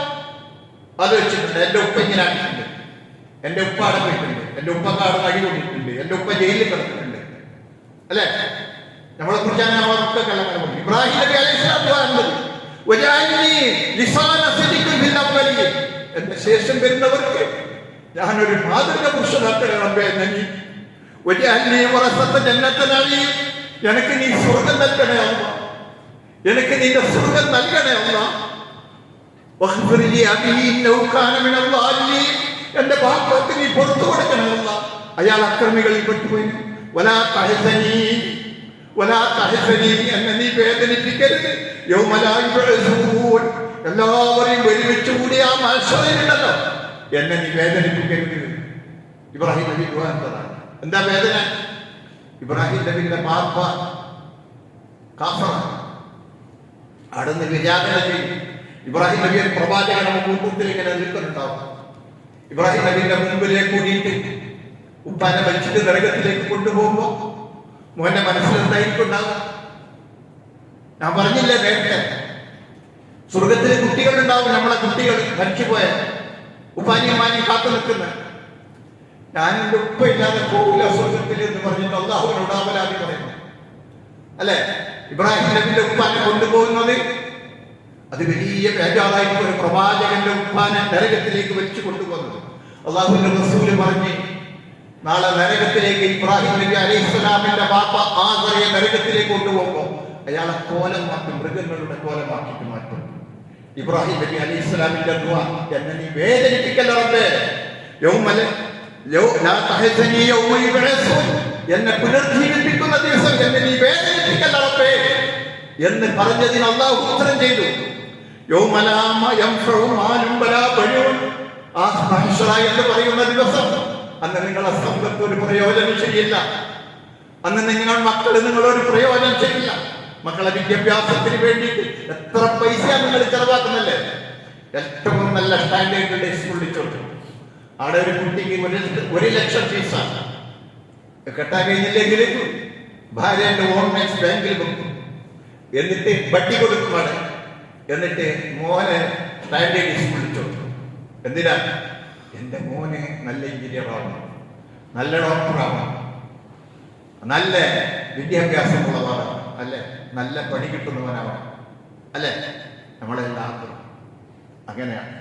Speaker 1: അത് വെച്ചിട്ടുണ്ട്. എന്റെ ഉപ്പ ഇങ്ങനെ ആക്കിയിട്ടുണ്ട്, എന്റെ ഉപ്പ അടപ്പിട്ടുണ്ട്, എന്റെ ഉപ്പക്കാട് കഴികൊണ്ടിട്ടുണ്ട്, എന്റെ ഉപ്പ ജയിലിൽ കിടന്നിട്ടുണ്ട്, അല്ലെ? നമ്മളെ കുറിച്ചാണ് നമ്മളെ മക്കൾക്കെല്ലാം പറഞ്ഞു. ഇബ്രാഹിം നബി അലൈഹിസ്സലാം എന്റെ ശേഷം വരുന്നവർക്ക് ഞാനൊരു മാതൃക പുരുഷനാക്കണേ റബ്ബേ. എനിക്ക് നീ സ്വർഗം നൽകണേ അല്ല, എനിക്ക് നിന്റെ സ്വർഗം നൽകണേ അല്ല. എന്റെ പാപത്തിന് നീ പുറത്തു കൊടുക്കണേ അല്ല. അയാൾ അക്രമികളിൽ പെട്ടുപോയി. എന്നെ നീ വേദനിപ്പിക്കരുത്. എല്ലാവരെയും ഒരുമിച്ച് കൂടി ആ മത്സരമുണ്ടല്ലോ, എന്നെ നീ വേദനിപ്പിക്കരുത്. ഇബ്രാഹിം നബി ദുആ ചെയ്തതാണ്. എന്താ വേദന? ഇബ്രാഹിം നബിയുടെ ബാപ്പ കാഫറ അടന്ന് വിചാരണ ചെയ്യും. ഇബ്രാഹിം നബി ഒരു പ്രവാചകന്റെ കൂട്ടത്തിൽ ഇങ്ങനെ നിൽക്കുന്നുണ്ടാവും. ഇബ്രാഹിം നബിന്റെ മുമ്പിലേക്ക് കൂടിയിട്ട് ഉപ്പാനെ വലിച്ചിട്ട് നരകത്തിലേക്ക് കൊണ്ടുപോകുമ്പോ മോന്റെ മനസ്സിലെന്തായിരിക്കും ഉണ്ടാവുക? ഞാൻ പറഞ്ഞില്ലേ നേരത്തെ, സ്വർഗത്തിലെ കുട്ടികളുണ്ടാവും, നമ്മളെ കുട്ടികൾ മരിച്ചുപോയ ഉപ്പാനിയും മാനിയും കാത്തു നിൽക്കുന്ന. ഞാൻ എന്റെ ഉപ്പ ഇല്ലാതെ പോകില്ല സ്വർഗത്തിൽ എന്ന് പറഞ്ഞിട്ട് അള്ളാഹുവിനോട് അപരാധി പറയുന്നു അല്ലെ? ഇബ്രാഹിം നബിന്റെ ഉപ്പാനെ കൊണ്ടുപോകുന്നത് അത് വലിയ ബേജാറായിട്ട് ഒരു പ്രവാചകന്റെ ഉപ്പാനെ നരകത്തിലേക്ക് വലിച്ചു കൊണ്ടുപോകുന്നത്. അള്ളാഹുവിന്റെ റസൂല് പറഞ്ഞ് നാളെ നരകത്തിലേക്ക് ഇബ്രാഹിം നബി അലൈഹിസ്സലാമിന്റെ ബാപ്പ ആസറയെ നരകത്തിലേക്ക് കൊണ്ടുപോകുമ്പോൾ അയാളെ കോലം മാറ്റി, മൃഗങ്ങളുടെ കോലമാക്കിയിട്ട് മാറ്റും. ഇബ്രാഹിം നബി അലൈഹിസ്സലാമിന്റെ ദുആ, എന്നെ നീ വേദനിപ്പിക്കല്ല റബ്ബേ, എന്നെ പുനർജീവിപ്പിക്കുന്ന ദിവസം എന്നെ നീ വേദനിപ്പിക്കല്ല റബ്ബേ എന്ന് പറഞ്ഞതിന് അല്ലാഹു ഉത്തരം ചെയ്തു. എന്ന് പറയുന്ന ദിവസം അന്ന് നിങ്ങളെ സമ്പത്ത് ഒരു പ്രയോജനം ചെയ്യില്ല. അന്ന് നിങ്ങൾ മക്കള് നിങ്ങളൊരു പ്രയോജനം ചെയ്യില്ല. മക്കളെ വിദ്യാഭ്യാസത്തിന് വേണ്ടി എത്ര പൈസ നിങ്ങൾ ചെലവാക്കുന്നല്ലേ? ഏറ്റവും നല്ല സ്റ്റാൻഡേർഡ് സ്കൂളിൽ ചോദിച്ചു, അവിടെ ഒരു കുട്ടിക്ക് 1 ലക്ഷം ഫീസാണ്. കെട്ടാൻ കഴിഞ്ഞില്ലെങ്കിൽ ഭാര്യന്റെ ഓൺലൈൻ ബാങ്കിൽ വെക്കും, എന്നിട്ട് വട്ടി കൊടുക്കും അവിടെ. എന്നിട്ട് മോനെ സ്റ്റാൻഡേർഡ് സ്കൂളിൽ ചോദിച്ചു, എന്തിനാ? എന്റെ മോനെ നല്ല എഞ്ചിനീയർ ആവണം, നല്ല ഡോക്ടറാവണം, നല്ല വിദ്യാഭ്യാസമുള്ളവരാണ്, അല്ലെ? നല്ല പണി കിട്ടുന്നവനാവണം, അല്ലെ? നമ്മളെല്ലാം അങ്ങനെയാണ്.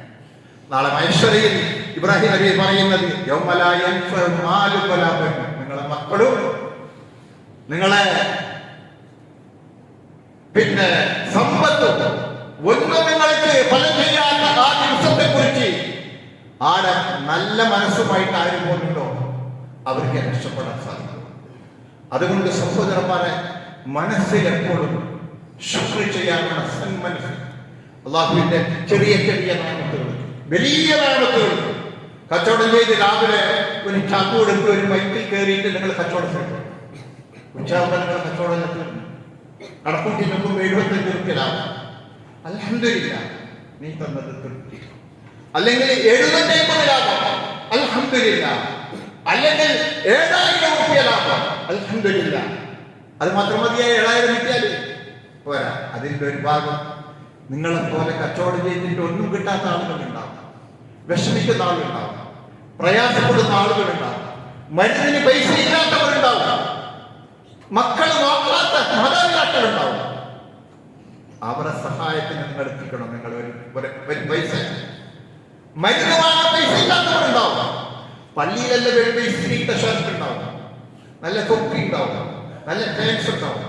Speaker 1: നാളെ മഹേശ്വരയിൽ ഇബ്രാഹിം നബി പറയുന്നത്, നിങ്ങളെ മക്കളും നിങ്ങളെ പിന്നെ സമ്പത്തും ഒന്നും നിങ്ങൾക്ക് ഫലം ചെയ്യാത്ത ആ ദിവസത്തെ കുറിച്ച് ആടെ നല്ല മനസ്സുമായിട്ട് ആരും പോകുന്നുണ്ടോ അവർക്ക് രക്ഷപ്പെടാൻ സാധിക്കും. അതുകൊണ്ട് സഹോദരന്മാരെ, മനസ്സിൽ എപ്പോഴും ശുക്ർ ചെയ്യാനുള്ള സന്മനസ്, അള്ളാഹുവിന്റെ ചെറിയ ചെറിയ നാമത്തുകൾ, വലിയ നാമത്തുകൾ. കച്ചവടം ചെയ്ത് രാവിലെ ഒരു ചാക്ക് കൊടുത്ത് ഒരു ബൈക്കിൽ കയറിയിട്ട് നിങ്ങൾ കച്ചവടം ചെയ്തു, ഉച്ചാകുമ്പോൾ നിങ്ങൾ കച്ചവടം തീർന്നു. കടക്കൂട്ടി നോക്കുമ്പോൾ 75 രൂപ ലാഭം. അൽഹംദുലില്ലാ, നീ തന്നത് തൃപ്തി. അല്ലെങ്കിൽ 750 ലാഭം, അൽഹംദുലില്ലാ. അല്ലെങ്കിൽ 7000 രൂപ ലാഭം, അൽഹംദുലില്ലാ. അത് മാത്രം മതിയായി 7000 കിട്ടിയാൽ പോരാ. അതിൻ്റെ ഒരു ഭാഗം നിങ്ങളെ പോലെ കച്ചവടം ചെയ്തിട്ട് ഒന്നും കിട്ടാത്ത ആളുകളുണ്ടാവും, വിഷമിക്കുന്ന ആളുകളുണ്ടാവും, പ്രയാസപ്പെടുന്ന ആളുകളുണ്ടാവും, മരുന്നിന് പൈസ ഇല്ലാത്തവരുണ്ടാവും, മക്കൾ നോക്കാത്ത മാതാപിതാക്കളുണ്ടാവും. അവരെ സഹായത്തിന് നിങ്ങൾ എത്തിക്കണം. നിങ്ങൾ ഒരു പൈസ മരുന്ന് വാങ്ങാൻ പൈസ ഇല്ലാത്തവരുണ്ടാവും. പള്ളിയിലെല്ലാം വരുമ്പോൾ ഇസ്ത്രീത്തെ ഷർട്ട് ഉണ്ടാവും, നല്ല തൊപ്പി ഉണ്ടാവും, നല്ല പാൻസ് ഉണ്ടാവും,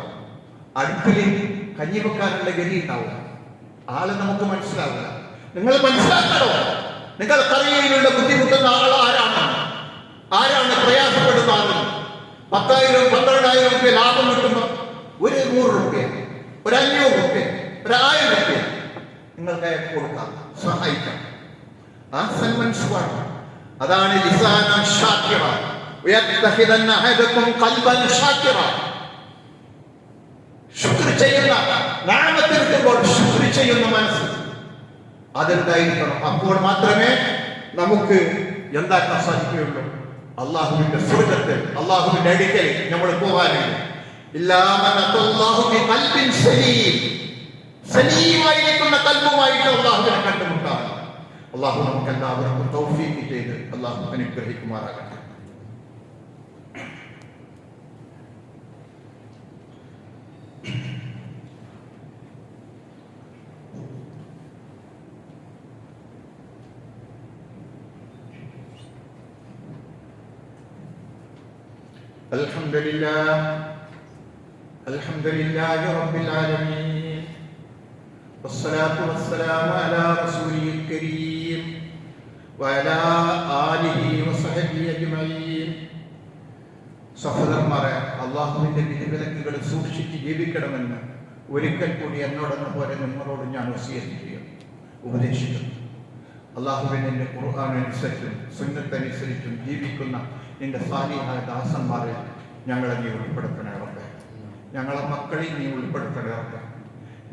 Speaker 1: അടുപ്പിൽ കഞ്ഞി വെക്കാനുള്ള ഗതി ഉണ്ടാവും. ആള് നമുക്ക് മനസ്സിലാവില്ല. നിങ്ങൾ മനസ്സിലാക്കണോ? നിങ്ങൾ കറിയിലുള്ള ബുദ്ധിമുട്ടുന്ന ആൾ ആരാണ്? ആരാണ് പ്രയാസപ്പെടുന്ന ആൾ? 10,000 12,000 രൂപ ലാഭം കിട്ടുമ്പോൾ ഒരു 100 രൂപ, ഒരു 500 രൂപ, ഒരു 1000 രൂപ നിങ്ങൾക്ക് കൊടുക്കാം, സഹായിക്കാം. ആ സന്മനസ്സുമാണ്. അതാണ് ലിസാനൻ ഷാക്കിറ വയത്തഖിദന്ന അഹദകും ഖൽബൻ ഷാക്കിറ. ശുക്ർ ചെയ്യുന്ന, നിഅമത്ത് കിട്ടുമ്പോൾ ശുക്ർ ചെയ്യുന്ന മനസ്സ് അതെന്തായിരിക്കണം. അപ്പോൾ മാത്രമേ നമുക്ക് എന്താക്കാൻ സാധിക്കുകയുള്ളൂ? അള്ളാഹുവിന്റെ സ്വർഗ്ഗത്തിൽ, അള്ളാഹുവിന്റെ അടുക്കൽ നമ്മൾ പോകാനുണ്ട്. സലീമായിരിക്കുന്ന കൽബുമായിട്ട് അള്ളാഹുവിനെ കണ്ടുമുട്ടാണ്. അള്ളാഹു നമുക്ക് എല്ലാവർക്കും തൗഫീഖ് ചെയ്ത് അള്ളാഹു അനുഗ്രഹിക്കുമാറാകട്ടെ. അൽഹംദുലില്ലാഹി റബ്ബിൽ ആലമീൻ വസ്സലാത്തു വസ്സലാമു അലാ റസൂലിൽ കരീം വഅലാ ആലിഹി വസഹബിഹി അജ്മഈൻ. സഹോദരന്മാരെ, അള്ളാഹുവിന്റെ വിധിവിലക്കുകൾ സൂക്ഷിച്ച് ജീവിക്കണമെന്ന് ഒരിക്കൽ കൂടി എന്നോടെന്ന പോലെ നിങ്ങളോട് ഞാൻ വസിയത്ത് ചെയ്യുന്നു. ഉപദേശിക്കുന്നു. അള്ളാഹുവിന്റെ ഖുർആൻ അനുസരിച്ചും സുന്നത്തനുസരിച്ചും ജീവിക്കുന്ന നിന്റെ സാലിഹായ ദാസന്മാരെ ഞങ്ങളെ നീ ഉൾപ്പെടുത്തണേ റബ്ബേ. ഞങ്ങളെ മക്കളിൽ നീ ഉൾപ്പെടുത്തണേ റബ്ബേ.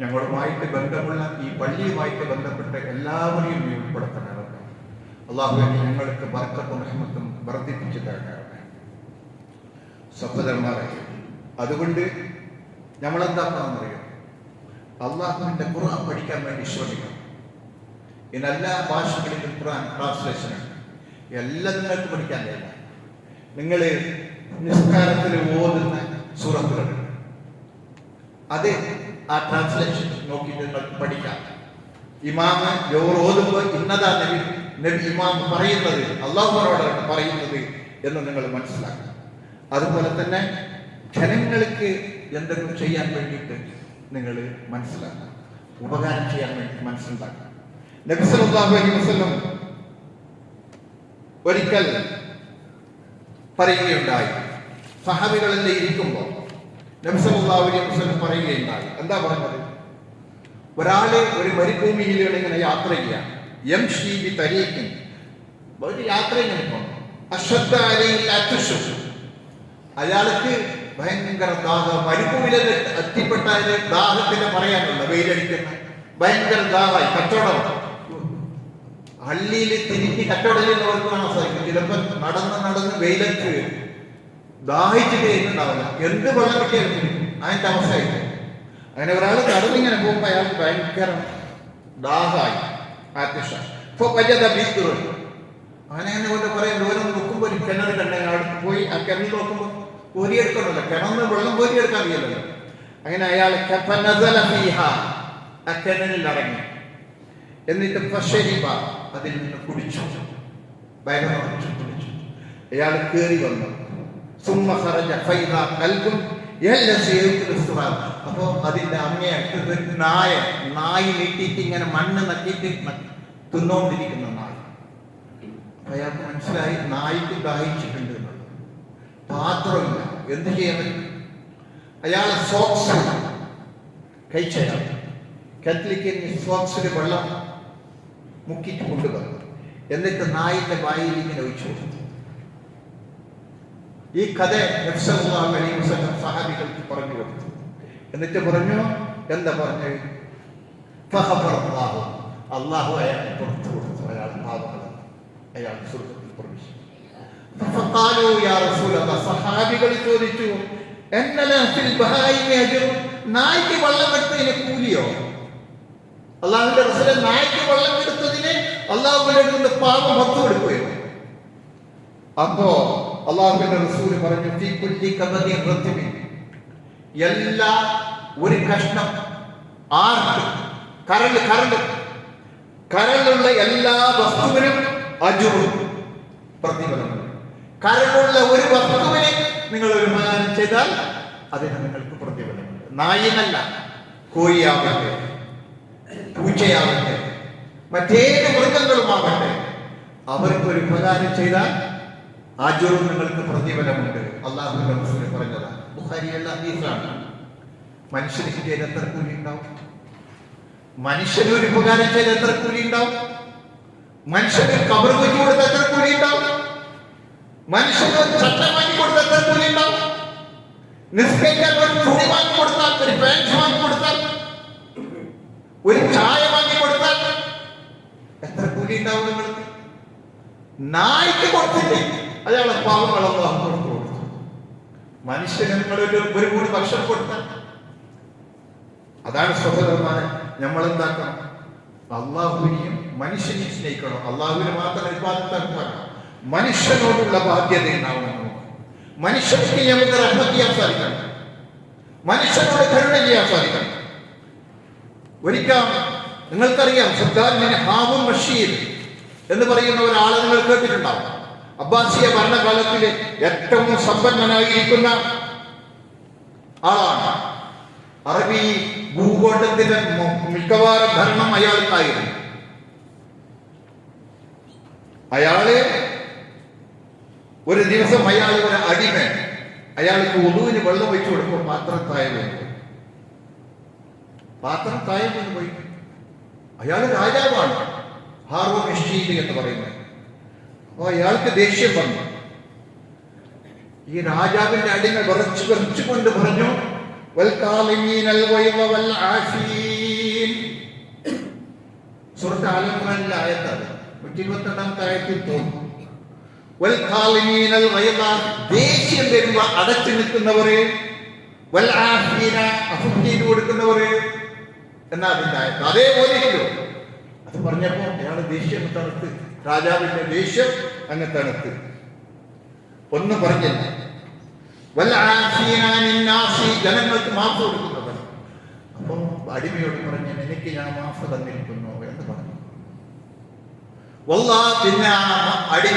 Speaker 1: ഞങ്ങളുമായിട്ട് ബന്ധമുള്ള ഈ പള്ളിയുമായിട്ട് ബന്ധപ്പെട്ട എല്ലാവരെയും നീ ഉൾപ്പെടുത്തണേ റബ്ബേ. അള്ളാഹുവിനെ ഞങ്ങൾക്ക് ബർക്കത്തും റഹ്മത്തും വർദ്ധിപ്പിച്ചു തരണേ റബ്ബേ. സഹോദരന്മാരെ, അതുകൊണ്ട് നമ്മളെന്താക്കാമെന്നറിയാം, അള്ളാഹുവിന്റെ ഖുർആൻ പഠിക്കാൻ വേണ്ടി ശ്രമിക്കണം. ഇന്ന് എല്ലാ ഭാഷകളിലും ഖുർആൻ ട്രാൻസ്ലേഷനാണ്. എല്ലാം നിങ്ങൾക്ക് പഠിക്കാൻ കഴിയില്ല. നിങ്ങൾ നിസ്കാരത്തിൽ ഓതുന്ന സൂറത്തുകൾ അത് ആ ട്രാൻസ്ലേഷൻ നോക്കിയിട്ട് നിങ്ങൾക്ക് പഠിക്കാം. ഇമാമ് ഓതുമ്പോൾ ഇന്നതാ നബി ഇമാം പറയുന്നത്, അള്ളാഹുവിനോടാണ് പറയുന്നത് എന്ന് നിങ്ങൾ മനസ്സിലാക്കണം. അതുപോലെ തന്നെ ജനങ്ങൾക്ക് എന്തെങ്കിലും ചെയ്യാൻ വേണ്ടിയിട്ട് നിങ്ങൾ മനസ്സിലാക്കണം, ഉപകാരം ചെയ്യാൻ വേണ്ടി മനസ്സിലാക്കണം. നബി സല്ലല്ലാഹു അലൈഹി വസല്ലം ഒരിക്കൽ പറയുകയുണ്ടായി, സഹാബികളെല്ലാം ഇരിക്കുമ്പോൾ നബി സല്ലല്ലാഹു അലൈഹി വസല്ലം പറയുകയുണ്ടായി. എന്താ പറഞ്ഞത്? ഒരാള് ഒരു മരുഭൂമിയിലൂടെ ഇങ്ങനെ യാത്ര ചെയ്യാൻ, യംശി ബി തരീഖിൻ, ഒരു യാത്ര ഇങ്ങനെ പോകുന്നു. അശ്വദ്ദ അലൈഹിൽ അത്ശു, അയാൾക്ക് ഭയങ്കര ദാഹം, മരുഭൂമിയിലെ എത്തിപ്പെട്ടാല് ദാഹത്തിന് പറയാനുള്ള, വെയിലടിക്കുന്ന ഭയങ്കര ദാഹമായി. കച്ചവടം ഹള്ളിയിൽ തിരിഞ്ഞ് കച്ചവടം ചെയ്യുന്നവർക്ക് കാണാൻ സാധിക്കും. ചിലപ്പോൾ നടന്ന് വെയിലത്ത് ദാഹിച്ചിട്ട് ചെയ്യുന്നുണ്ടാവില്ല, എന്ത് വെള്ളം കിട്ടിയാലും കുടിക്കും, അതിന്റെ അവസ്ഥയായിട്ട്. അങ്ങനെ ഒരാൾ നടന്നിങ്ങനെ പോകുമ്പോൾ അയാൾക്ക് ഭയങ്കര ദാഹമായി. അങ്ങനെ കൊണ്ട് കുറെ ദൂരം നോക്കുമ്പോൾ ഒരു കിണർ കണ്ടെങ്കിൽ അവിടെ പോയി ആ കിണർ നോക്കുമ്പോൾ കോരിയെടുക്കണമല്ലോ, കിണന്ന് വെള്ളം കോരിയെടുക്കാൻ കഴിയല്ലോ. അങ്ങനെ അയാൾ ആ കിണറിൽ ഇറങ്ങി, എന്നിട്ട് അതിൽ നിന്ന് കുടിച്ചു, കുടിച്ചു. അയാൾ കയറി വന്നു. അപ്പോ അതിന്റെ അങ്ങേയറ്റത്ത് നായി നീട്ടിയിട്ട് ഇങ്ങനെ മണ്ണ് നക്കിയിട്ട് തിന്നോണ്ടിരിക്കുന്ന നായ. അയാൾക്ക് മനസ്സിലായി നായിക്ക് ദാഹിച്ചിട്ടുണ്ട് എന്നുള്ളത്. പാത്രമില്ല, എന്ത് ചെയ്യാൻ? അയാൾ സോക്സ് കഴിച്ചയാൾ കത്തിലേക്ക് സോക്സിൽ വെള്ളം മുക്കിയിട്ട് കൊണ്ടുവന്നു. എന്നിട്ട് നായിന്റെ വായിൽ ഇങ്ങനെ ഒഴിച്ചു കൊടുത്തു. ഈ കഥ നബി സല്ലല്ലാഹു അലൈഹി വസല്ലം സഹാബികൾക്ക് പറഞ്ഞു കൊടുത്തു. എന്നിട്ട് പറഞ്ഞു, എന്താ പറഞ്ഞു? അള്ളാഹു അയാൾക്ക് പുറത്തു കൊടുത്തു. അയാൾ പാപങ്ങൾ, അയാൾ സ്വർഗ്ഗത്തിൽ പ്രവേശിച്ചു. സഹാബികൾ ചോദിച്ചു, നായ്ക്ക് വെള്ളം എടുത്തതിന് കൂലിയോ? അള്ളാഹുവിന്റെ റസൂലെ, നായ്ക്ക് വെള്ളം എടുത്തതിന് അള്ളാഹുവിന്റെ പാപം 10 കൊടുക്കുകയോ? അപ്പോ അള്ളാഹുവിന്റെ റസൂൽ പറഞ്ഞു, എല്ലാ ഒരു കഷ്ണം കരളുള്ള എല്ലാ വസ്തുവിനും അജുറും പ്രതിഫലം. കരളുള്ള ഒരു വസ്തുവിനെ നിങ്ങൾ ഒരു ഉപകാരം ചെയ്താൽ അതിന് നിങ്ങൾക്ക് പ്രതിഫലമുണ്ട്. നായിനല്ല, കോഴിയാവട്ടെ, പൂച്ചയാവട്ടെ, മറ്റേത് മൃഗങ്ങളുമാവട്ടെ, അവർക്ക് ഒരു ഉപകാരം ചെയ്താൽ അജുറും നിങ്ങൾക്ക് പ്രതിഫലമുണ്ട്. അല്ലാഹുവിന്റെ റസൂൽ പറഞ്ഞതാണ്. ബുഖാരിയിലുള്ള ഹദീസാണ്. മനുഷ്യർക്ക് ചെയ്ത് എത്ര കൂലി ഉണ്ടാവും? മനുഷ്യന് ഒരു ഉപകാരം ചെയ്ത് എത്ര കൂലി ഉണ്ടാവും? മനുഷ്യന് കബർ വെച്ചു കൊടുത്ത എത്ര കൂലി ഉണ്ടാവും? മനുഷ്യന് ചട്ടം വാങ്ങി കൊടുത്ത എത്ര കൂലി ഉണ്ടാവും? നിസ്കരിക്കാൻ ഒരു തുണി വാങ്ങി കൊടുത്താൽ, ഒരു പാൻറ് വാങ്ങി കൊടുത്താൽ, ഒരു ചായ വാങ്ങി കൊടുത്താൽ എത്ര കൂലി ഉണ്ടാവും നിങ്ങൾക്ക്? നായ്ക്ക് കൊടുത്തില്ലേ, അയാളെ പാവങ്ങളൊന്നും കൊടുത്തു കൊടുത്തു. മനുഷ്യന് നിങ്ങളൊരു കൂടി ഭക്ഷണം കൊടുത്താൽ. അതാണ് സഹോദരന്മാരെ, നമ്മൾ എന്താക്കണം? അള്ളാഹുവിനെയും മനുഷ്യനെയും സ്നേഹിക്കണം. അള്ളാഹുവിനെ മാത്രം ഇബാദത്താക്കാൻ മനുഷ്യനോടുള്ള ബാധ്യത ഉണ്ടാവണം. മനുഷ്യർക്ക് നമുക്ക് റഹ്മത്ത് ചെയ്യാൻ സാധിക്കണം, മനുഷ്യനോട് കരുണ ചെയ്യാൻ സാധിക്കണം. ഒരിക്കൽ നിങ്ങൾക്കറിയാം, സുൽത്താൻ ഹാറൂൻ റഷീദ് എന്ന് പറയുന്ന ഒരാളെ നിങ്ങൾ കേട്ടിട്ടുണ്ടാവും. അബ്ബാസിയ ഭരണകാലത്തിലെ ഏറ്റവും സമ്പന്നനായിരിക്കുന്ന ആളാണ്. അറബി ഭൂഖണ്ഡത്തിന്റെ മിക്കവാറും ഭരണം അയാൾക്കായിരുന്നു. അയാള് ഒരു ദിവസം അയാൾ ഒരു അടിമ അയാൾക്ക് ഉളുവിന് വെള്ളം വെച്ചു കൊടുക്കുമ്പോൾ പാത്രം താഴെ വീണു പോയി. അയാൾ രാജാവാണ്, ഹാറൂൻ റഷീദ് എന്ന് പറയുന്നത്. അപ്പോൾ അയാൾക്ക് ദേഷ്യം വന്നു. ഈ രാജാവിന്റെ അടിമ വിറച്ചുകൊണ്ട് പറഞ്ഞു, സൂറത്ത് ആൽ ഇംറാനിലെ ആയത്താണ്, 122-ാമത്തെ ആയത്തിൽ തോന്നുന്നു. ദേഷ്യം വരുമ്പോ അടച്ചു നിൽക്കുന്നവര്, അഫ്വ ചെയ്തു കൊടുക്കുന്നവര് എന്നാ അതിന്റെ ആയത്ത്. അതേപോലെ അത് പറഞ്ഞപ്പോ അയാള് ദേഷ്യം തണുത്ത്, രാജാവിന്റെ ദേഷ്യം അങ്ങ് തണുത്ത്. ഒന്നും പറഞ്ഞില്ല. ജനങ്ങൾക്ക് മാഫ് കൊടുക്കുന്നവർ. അപ്പൊ അടിമയോട് പറഞ്ഞു, എനിക്ക് ഞാൻ മാഫ് തന്നിരിക്കുന്നു എന്ന് പറഞ്ഞു. പിന്നെ അടിമ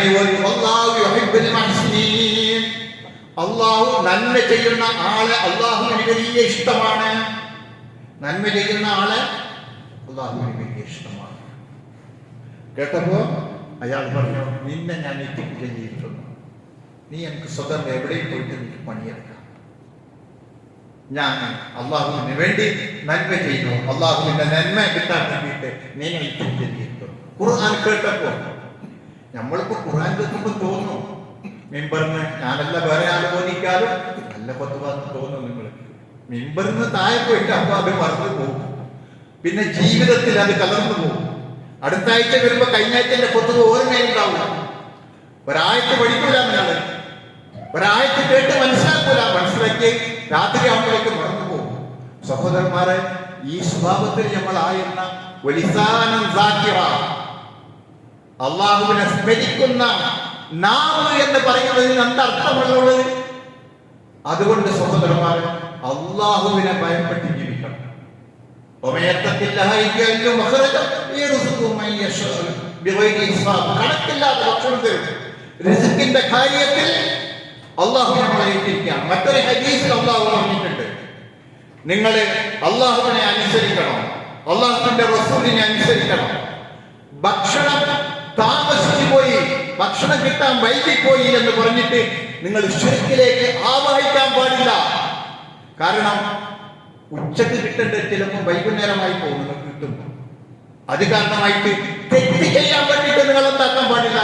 Speaker 1: അള്ളാഹു നന്മ ചെയ്യുന്ന ആളെ അള്ളാഹുവിന് വലിയ ഇഷ്ടമാണ്. നന്മ ചെയ്യുന്ന ആളെ അള്ളാഹുവിന് വലിയ ഇഷ്ടമാണ്. കേട്ടപ്പോ അയാൾ പറഞ്ഞു, നിന്നെ ഞാൻ എത്തിക്കുക ചെയ്തിട്ടുണ്ട്, നീ എനിക്ക് സ്വതം എവിടെയും പോയിട്ട് എനിക്ക് പണിയെടുക്കാം. ഞാൻ അള്ളാഹുവിന് വേണ്ടി നന്മ ചെയ്യുന്നു, അള്ളാഹുവിന്റെ നന്മ കിട്ടാൻ വേണ്ടിയിട്ട് നീ എത്തിക്കുക ചെയ്തിട്ടുണ്ട്. ഖുർആൻ കേട്ടപ്പോ നമ്മളിപ്പോ ഖുർആൻ കേൾക്കുമ്പോ തോന്നും, മിമ്പറിന് ഞാനല്ല വേറെ ആലോചിക്കാതെ നല്ല പത്തുവാന്ന് തോന്നും. നിങ്ങൾ മിമ്പറിന് താഴെ പോയിട്ട് അപ്പൊ അത് മറന്നു പോകും, പിന്നെ ജീവിതത്തിൽ അത് കലർന്നു പോകും. അടുത്ത ആഴ്ച വരുമ്പോ കഴിഞ്ഞ ആഴ്ചന്റെ പൊതുവെ ഓർമ്മയുണ്ടാവില്ല. ഒരാഴ്ച പഠിക്കൂല, നിങ്ങള് ഒരാഴ്ച കേട്ട് മനസ്സിലാക്കി രാത്രി ആകുമ്പോഴേക്ക് മറന്നു പോകും. സഹോദരന്മാരെ, ഈ സ്വഭാവത്തിൽ നമ്മൾ ആയിരുന്ന അള്ളാഹുവിനെ സ്മരിക്കുന്ന നാവ് എന്ന് പറയുന്നതിന് എന്തർത്ഥമുള്ളത്? അതുകൊണ്ട് സഹോദരന്മാരെ, അള്ളാഹുവിനെ ഭയപ്പെട്ട് ജീവിക്കണം. കണക്കില്ലാതെ ഭക്ഷണം തരും. റിസ്കിന്റെ കാര്യത്തിൽ അള്ളാഹു നമ്മളെ ഏറ്റിരിക്കുകയാണ്. മറ്റൊരു ഹദീസിൽ അള്ളാഹു പറഞ്ഞിട്ടുണ്ട്, നിങ്ങൾ അള്ളാഹുവിനെ അനുസരിക്കണം, അള്ളാഹുവിന്റെ റസൂലിനെ അനുസരിക്കണം. ഭക്ഷണം താമസിച്ചു പോയി, ഭക്ഷണം കിട്ടാൻ വൈകിപ്പോയി എന്ന് പറഞ്ഞിട്ട് നിങ്ങൾ ശിർക്കിലേക്ക് ആവാഹിക്കാൻ പാടില്ല. കാരണം ഉച്ചക്ക് കിട്ടേണ്ട ചിലപ്പോൾ വൈകുന്നേരമായി പോകും, നിങ്ങൾക്ക് കിട്ടുന്നു. അത് കാരണമായിട്ട് തെറ്റ് ചെയ്യാൻ വേണ്ടിയിട്ട് നിങ്ങൾ എന്താക്കാൻ പാടില്ല,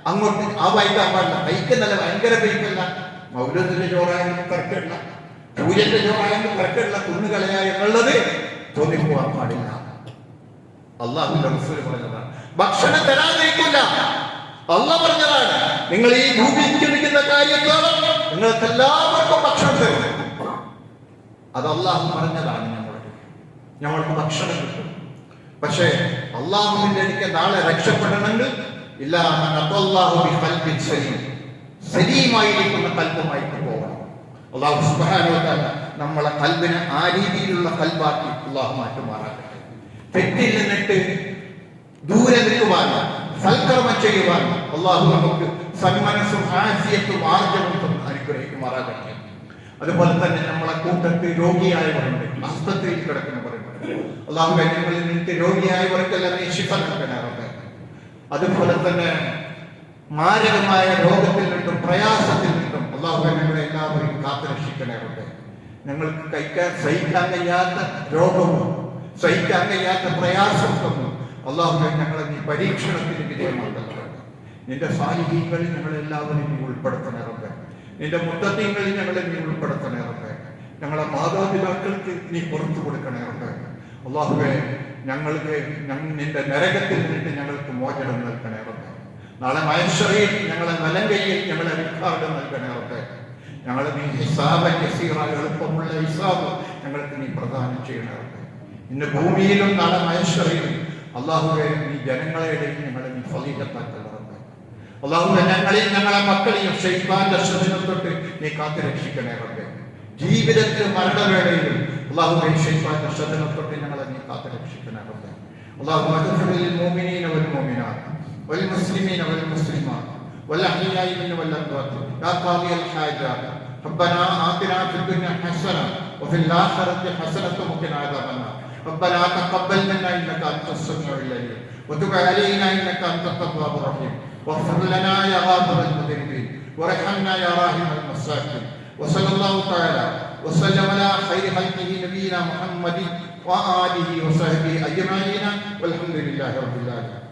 Speaker 1: അങ്ങോട്ട് ആവാഹിക്കാൻ പാടില്ല. കഴിക്കുന്നല്ല, ഭയങ്കര കഴിക്കല്ല. മൗലൂദിന്റെ ചോറായാലും കറക്കില്ല, സൂര്യന്റെ ചോറായാലും കറക്കില്ല, കുന്നുകളയാ എന്നുള്ളത് തോന്നിപ്പോവാൻ പാടില്ല. അള്ളാഹുവിന്റെ റസൂൽ പറഞ്ഞതാണ്, ഭക്ഷണം തരാതിരിക്കില്ല. അള്ളാഹ് പറഞ്ഞതാണ്, നിങ്ങൾ ഈ ഭൂമിക്ക് നിൽക്കുന്ന കാര്യത്തോളം നിങ്ങൾക്ക് എല്ലാവർക്കും ഭക്ഷണം തരും. അത് അള്ളാഹു പറഞ്ഞതാണ്. ഞങ്ങൾക്ക് ഭക്ഷണം കിട്ടും. പക്ഷേ അള്ളാഹുവിന്റെ അടുക്ക നാളെ രക്ഷപ്പെടണമെങ്കിൽ സലീമായിരിക്കുന്ന കൽബുമായിട്ട് പോകണം. അള്ളാഹു സുബ്ഹാനഹു വ തആല നമ്മളെ കൽബിനെ ആ രീതിയിലുള്ള കൽബാക്കി അള്ളാഹു മാറ്റുമാറാകട്ടെ. തെറ്റിൽ നിന്നിട്ട് ദൂരെ നിൽക്കുവാൻ, സൽക്കർമ്മം ചെയ്യുവാൻ അള്ളാഹു നമുക്ക് സന്മനസ്സും ആഫിയത്തും ആർജവം അനുഗ്രഹിക്കുമാറാകട്ടെ. അതുപോലെ തന്നെ നമ്മളെ കൂട്ടത്തിൽ രോഗിയായവരുണ്ട്, ആസ്പത്രിയിൽ കിടക്കുന്നവരുണ്ട്. അള്ളാഹുവേ, ഞങ്ങളിൽ നിന്നിട്ട് രോഗിയായവർക്കെല്ലാം നീ ശിഫ നൽകണമേ. അതുപോലെ തന്നെ മാരകമായ രോഗത്തിൽ നിന്നും പ്രയാസത്തിൽ നിന്നും അള്ളാഹുവേ ഞങ്ങളെ എല്ലാവരെയും കാത്തുരക്ഷിക്കണമേ. ഞങ്ങൾക്ക് സഹിക്കാൻ കഴിയാത്ത രോഗവും സഹിക്കാൻ കഴിയാത്ത പ്രയാസമൊന്നും അള്ളാഹുവേ ഞങ്ങളെ നീ പരീക്ഷണത്തിന് വിധേയമാക്കണമേ. നിന്റെ സാന്നിധ്യങ്ങളിൽ ഞങ്ങളെല്ലാവരും നീ ഉൾപ്പെടുത്തണമേ. നിന്റെ മുത്തീങ്ങളിൽ ഞങ്ങളെ നീ ഉൾപ്പെടുത്തണമേ. ഞങ്ങളെ മാതാപിതാക്കൾക്ക് നീ പുറത്തു കൊടുക്കണമേ. അള്ളാഹുവേ, ഞങ്ങൾക്ക് നിന്റെ നരകത്തിൽ നിന്നിട്ട് ഞങ്ങൾക്ക് മോചനം നൽകണമേ. നാളെ മഹ്ശറിൽ ഞങ്ങളെ വലങ്കയിൽ ഞങ്ങളെ റിക്കാർഡ് നൽകണമേ. ഞങ്ങളെ നീ ഹിസാബ് യസീറായ എളുപ്പമുള്ള ഹിസാബ് ഞങ്ങൾക്ക് നീ പ്രദാനം ചെയ്യണമേ. ഇന്ന് ഭൂമിയിലും നാളെ മഹ്ശറിലും അള്ളാഹുവേ, നീ ജനങ്ങളെയും ഞങ്ങളെ നീ ഫളീലത്താക്കണമേ. അള്ളാഹുവേ, ഞങ്ങളെയും ഞങ്ങളെ മക്കളെയും ശൈത്താന്റെ ശത്രുവിനെ തൊട്ട് നീ കാത്തു രക്ഷിക്കണമേ. ജീവിതത്തിലും മരണവേളയിലും അള്ളാഹുവേ, ശൈത്താന്റെ ശത്രുവിനെ തൊട്ട് ഞങ്ങളെ നീ കാത്തു രക്ഷിക്കണമേ. അള്ളാഹുവേ, അഗ്ഫിർ മുഅ്മിനീന വൽ മുഅ്മിനാത്ത് വൽ മുസ്ലിമീന വൽ മുസ്ലിമാത്ത് വൽ അഹ്യാഇ മിൻഹും വൽ അംവാത്ത് യാ ഖാദിയൽ ഹാജാത്ത് റബ്ബനാ ആതിനാ ഫിദ് ദുനിയ ഹസന വഫിൽ ആഖിറതി ഹസനത വഖിനാ അദാബന്നാർ ربنا تقبل منا انك انت السميع العليم وتب علينا انك انت التواب الرحيم واغفر لنا يا غافر المذنبين وارحمنا يا راحم المساكين وصلى الله تعالى وسلم على خير خلقه نبينا محمد وآله وصحبه أجمعين والحمد لله رب العالمين.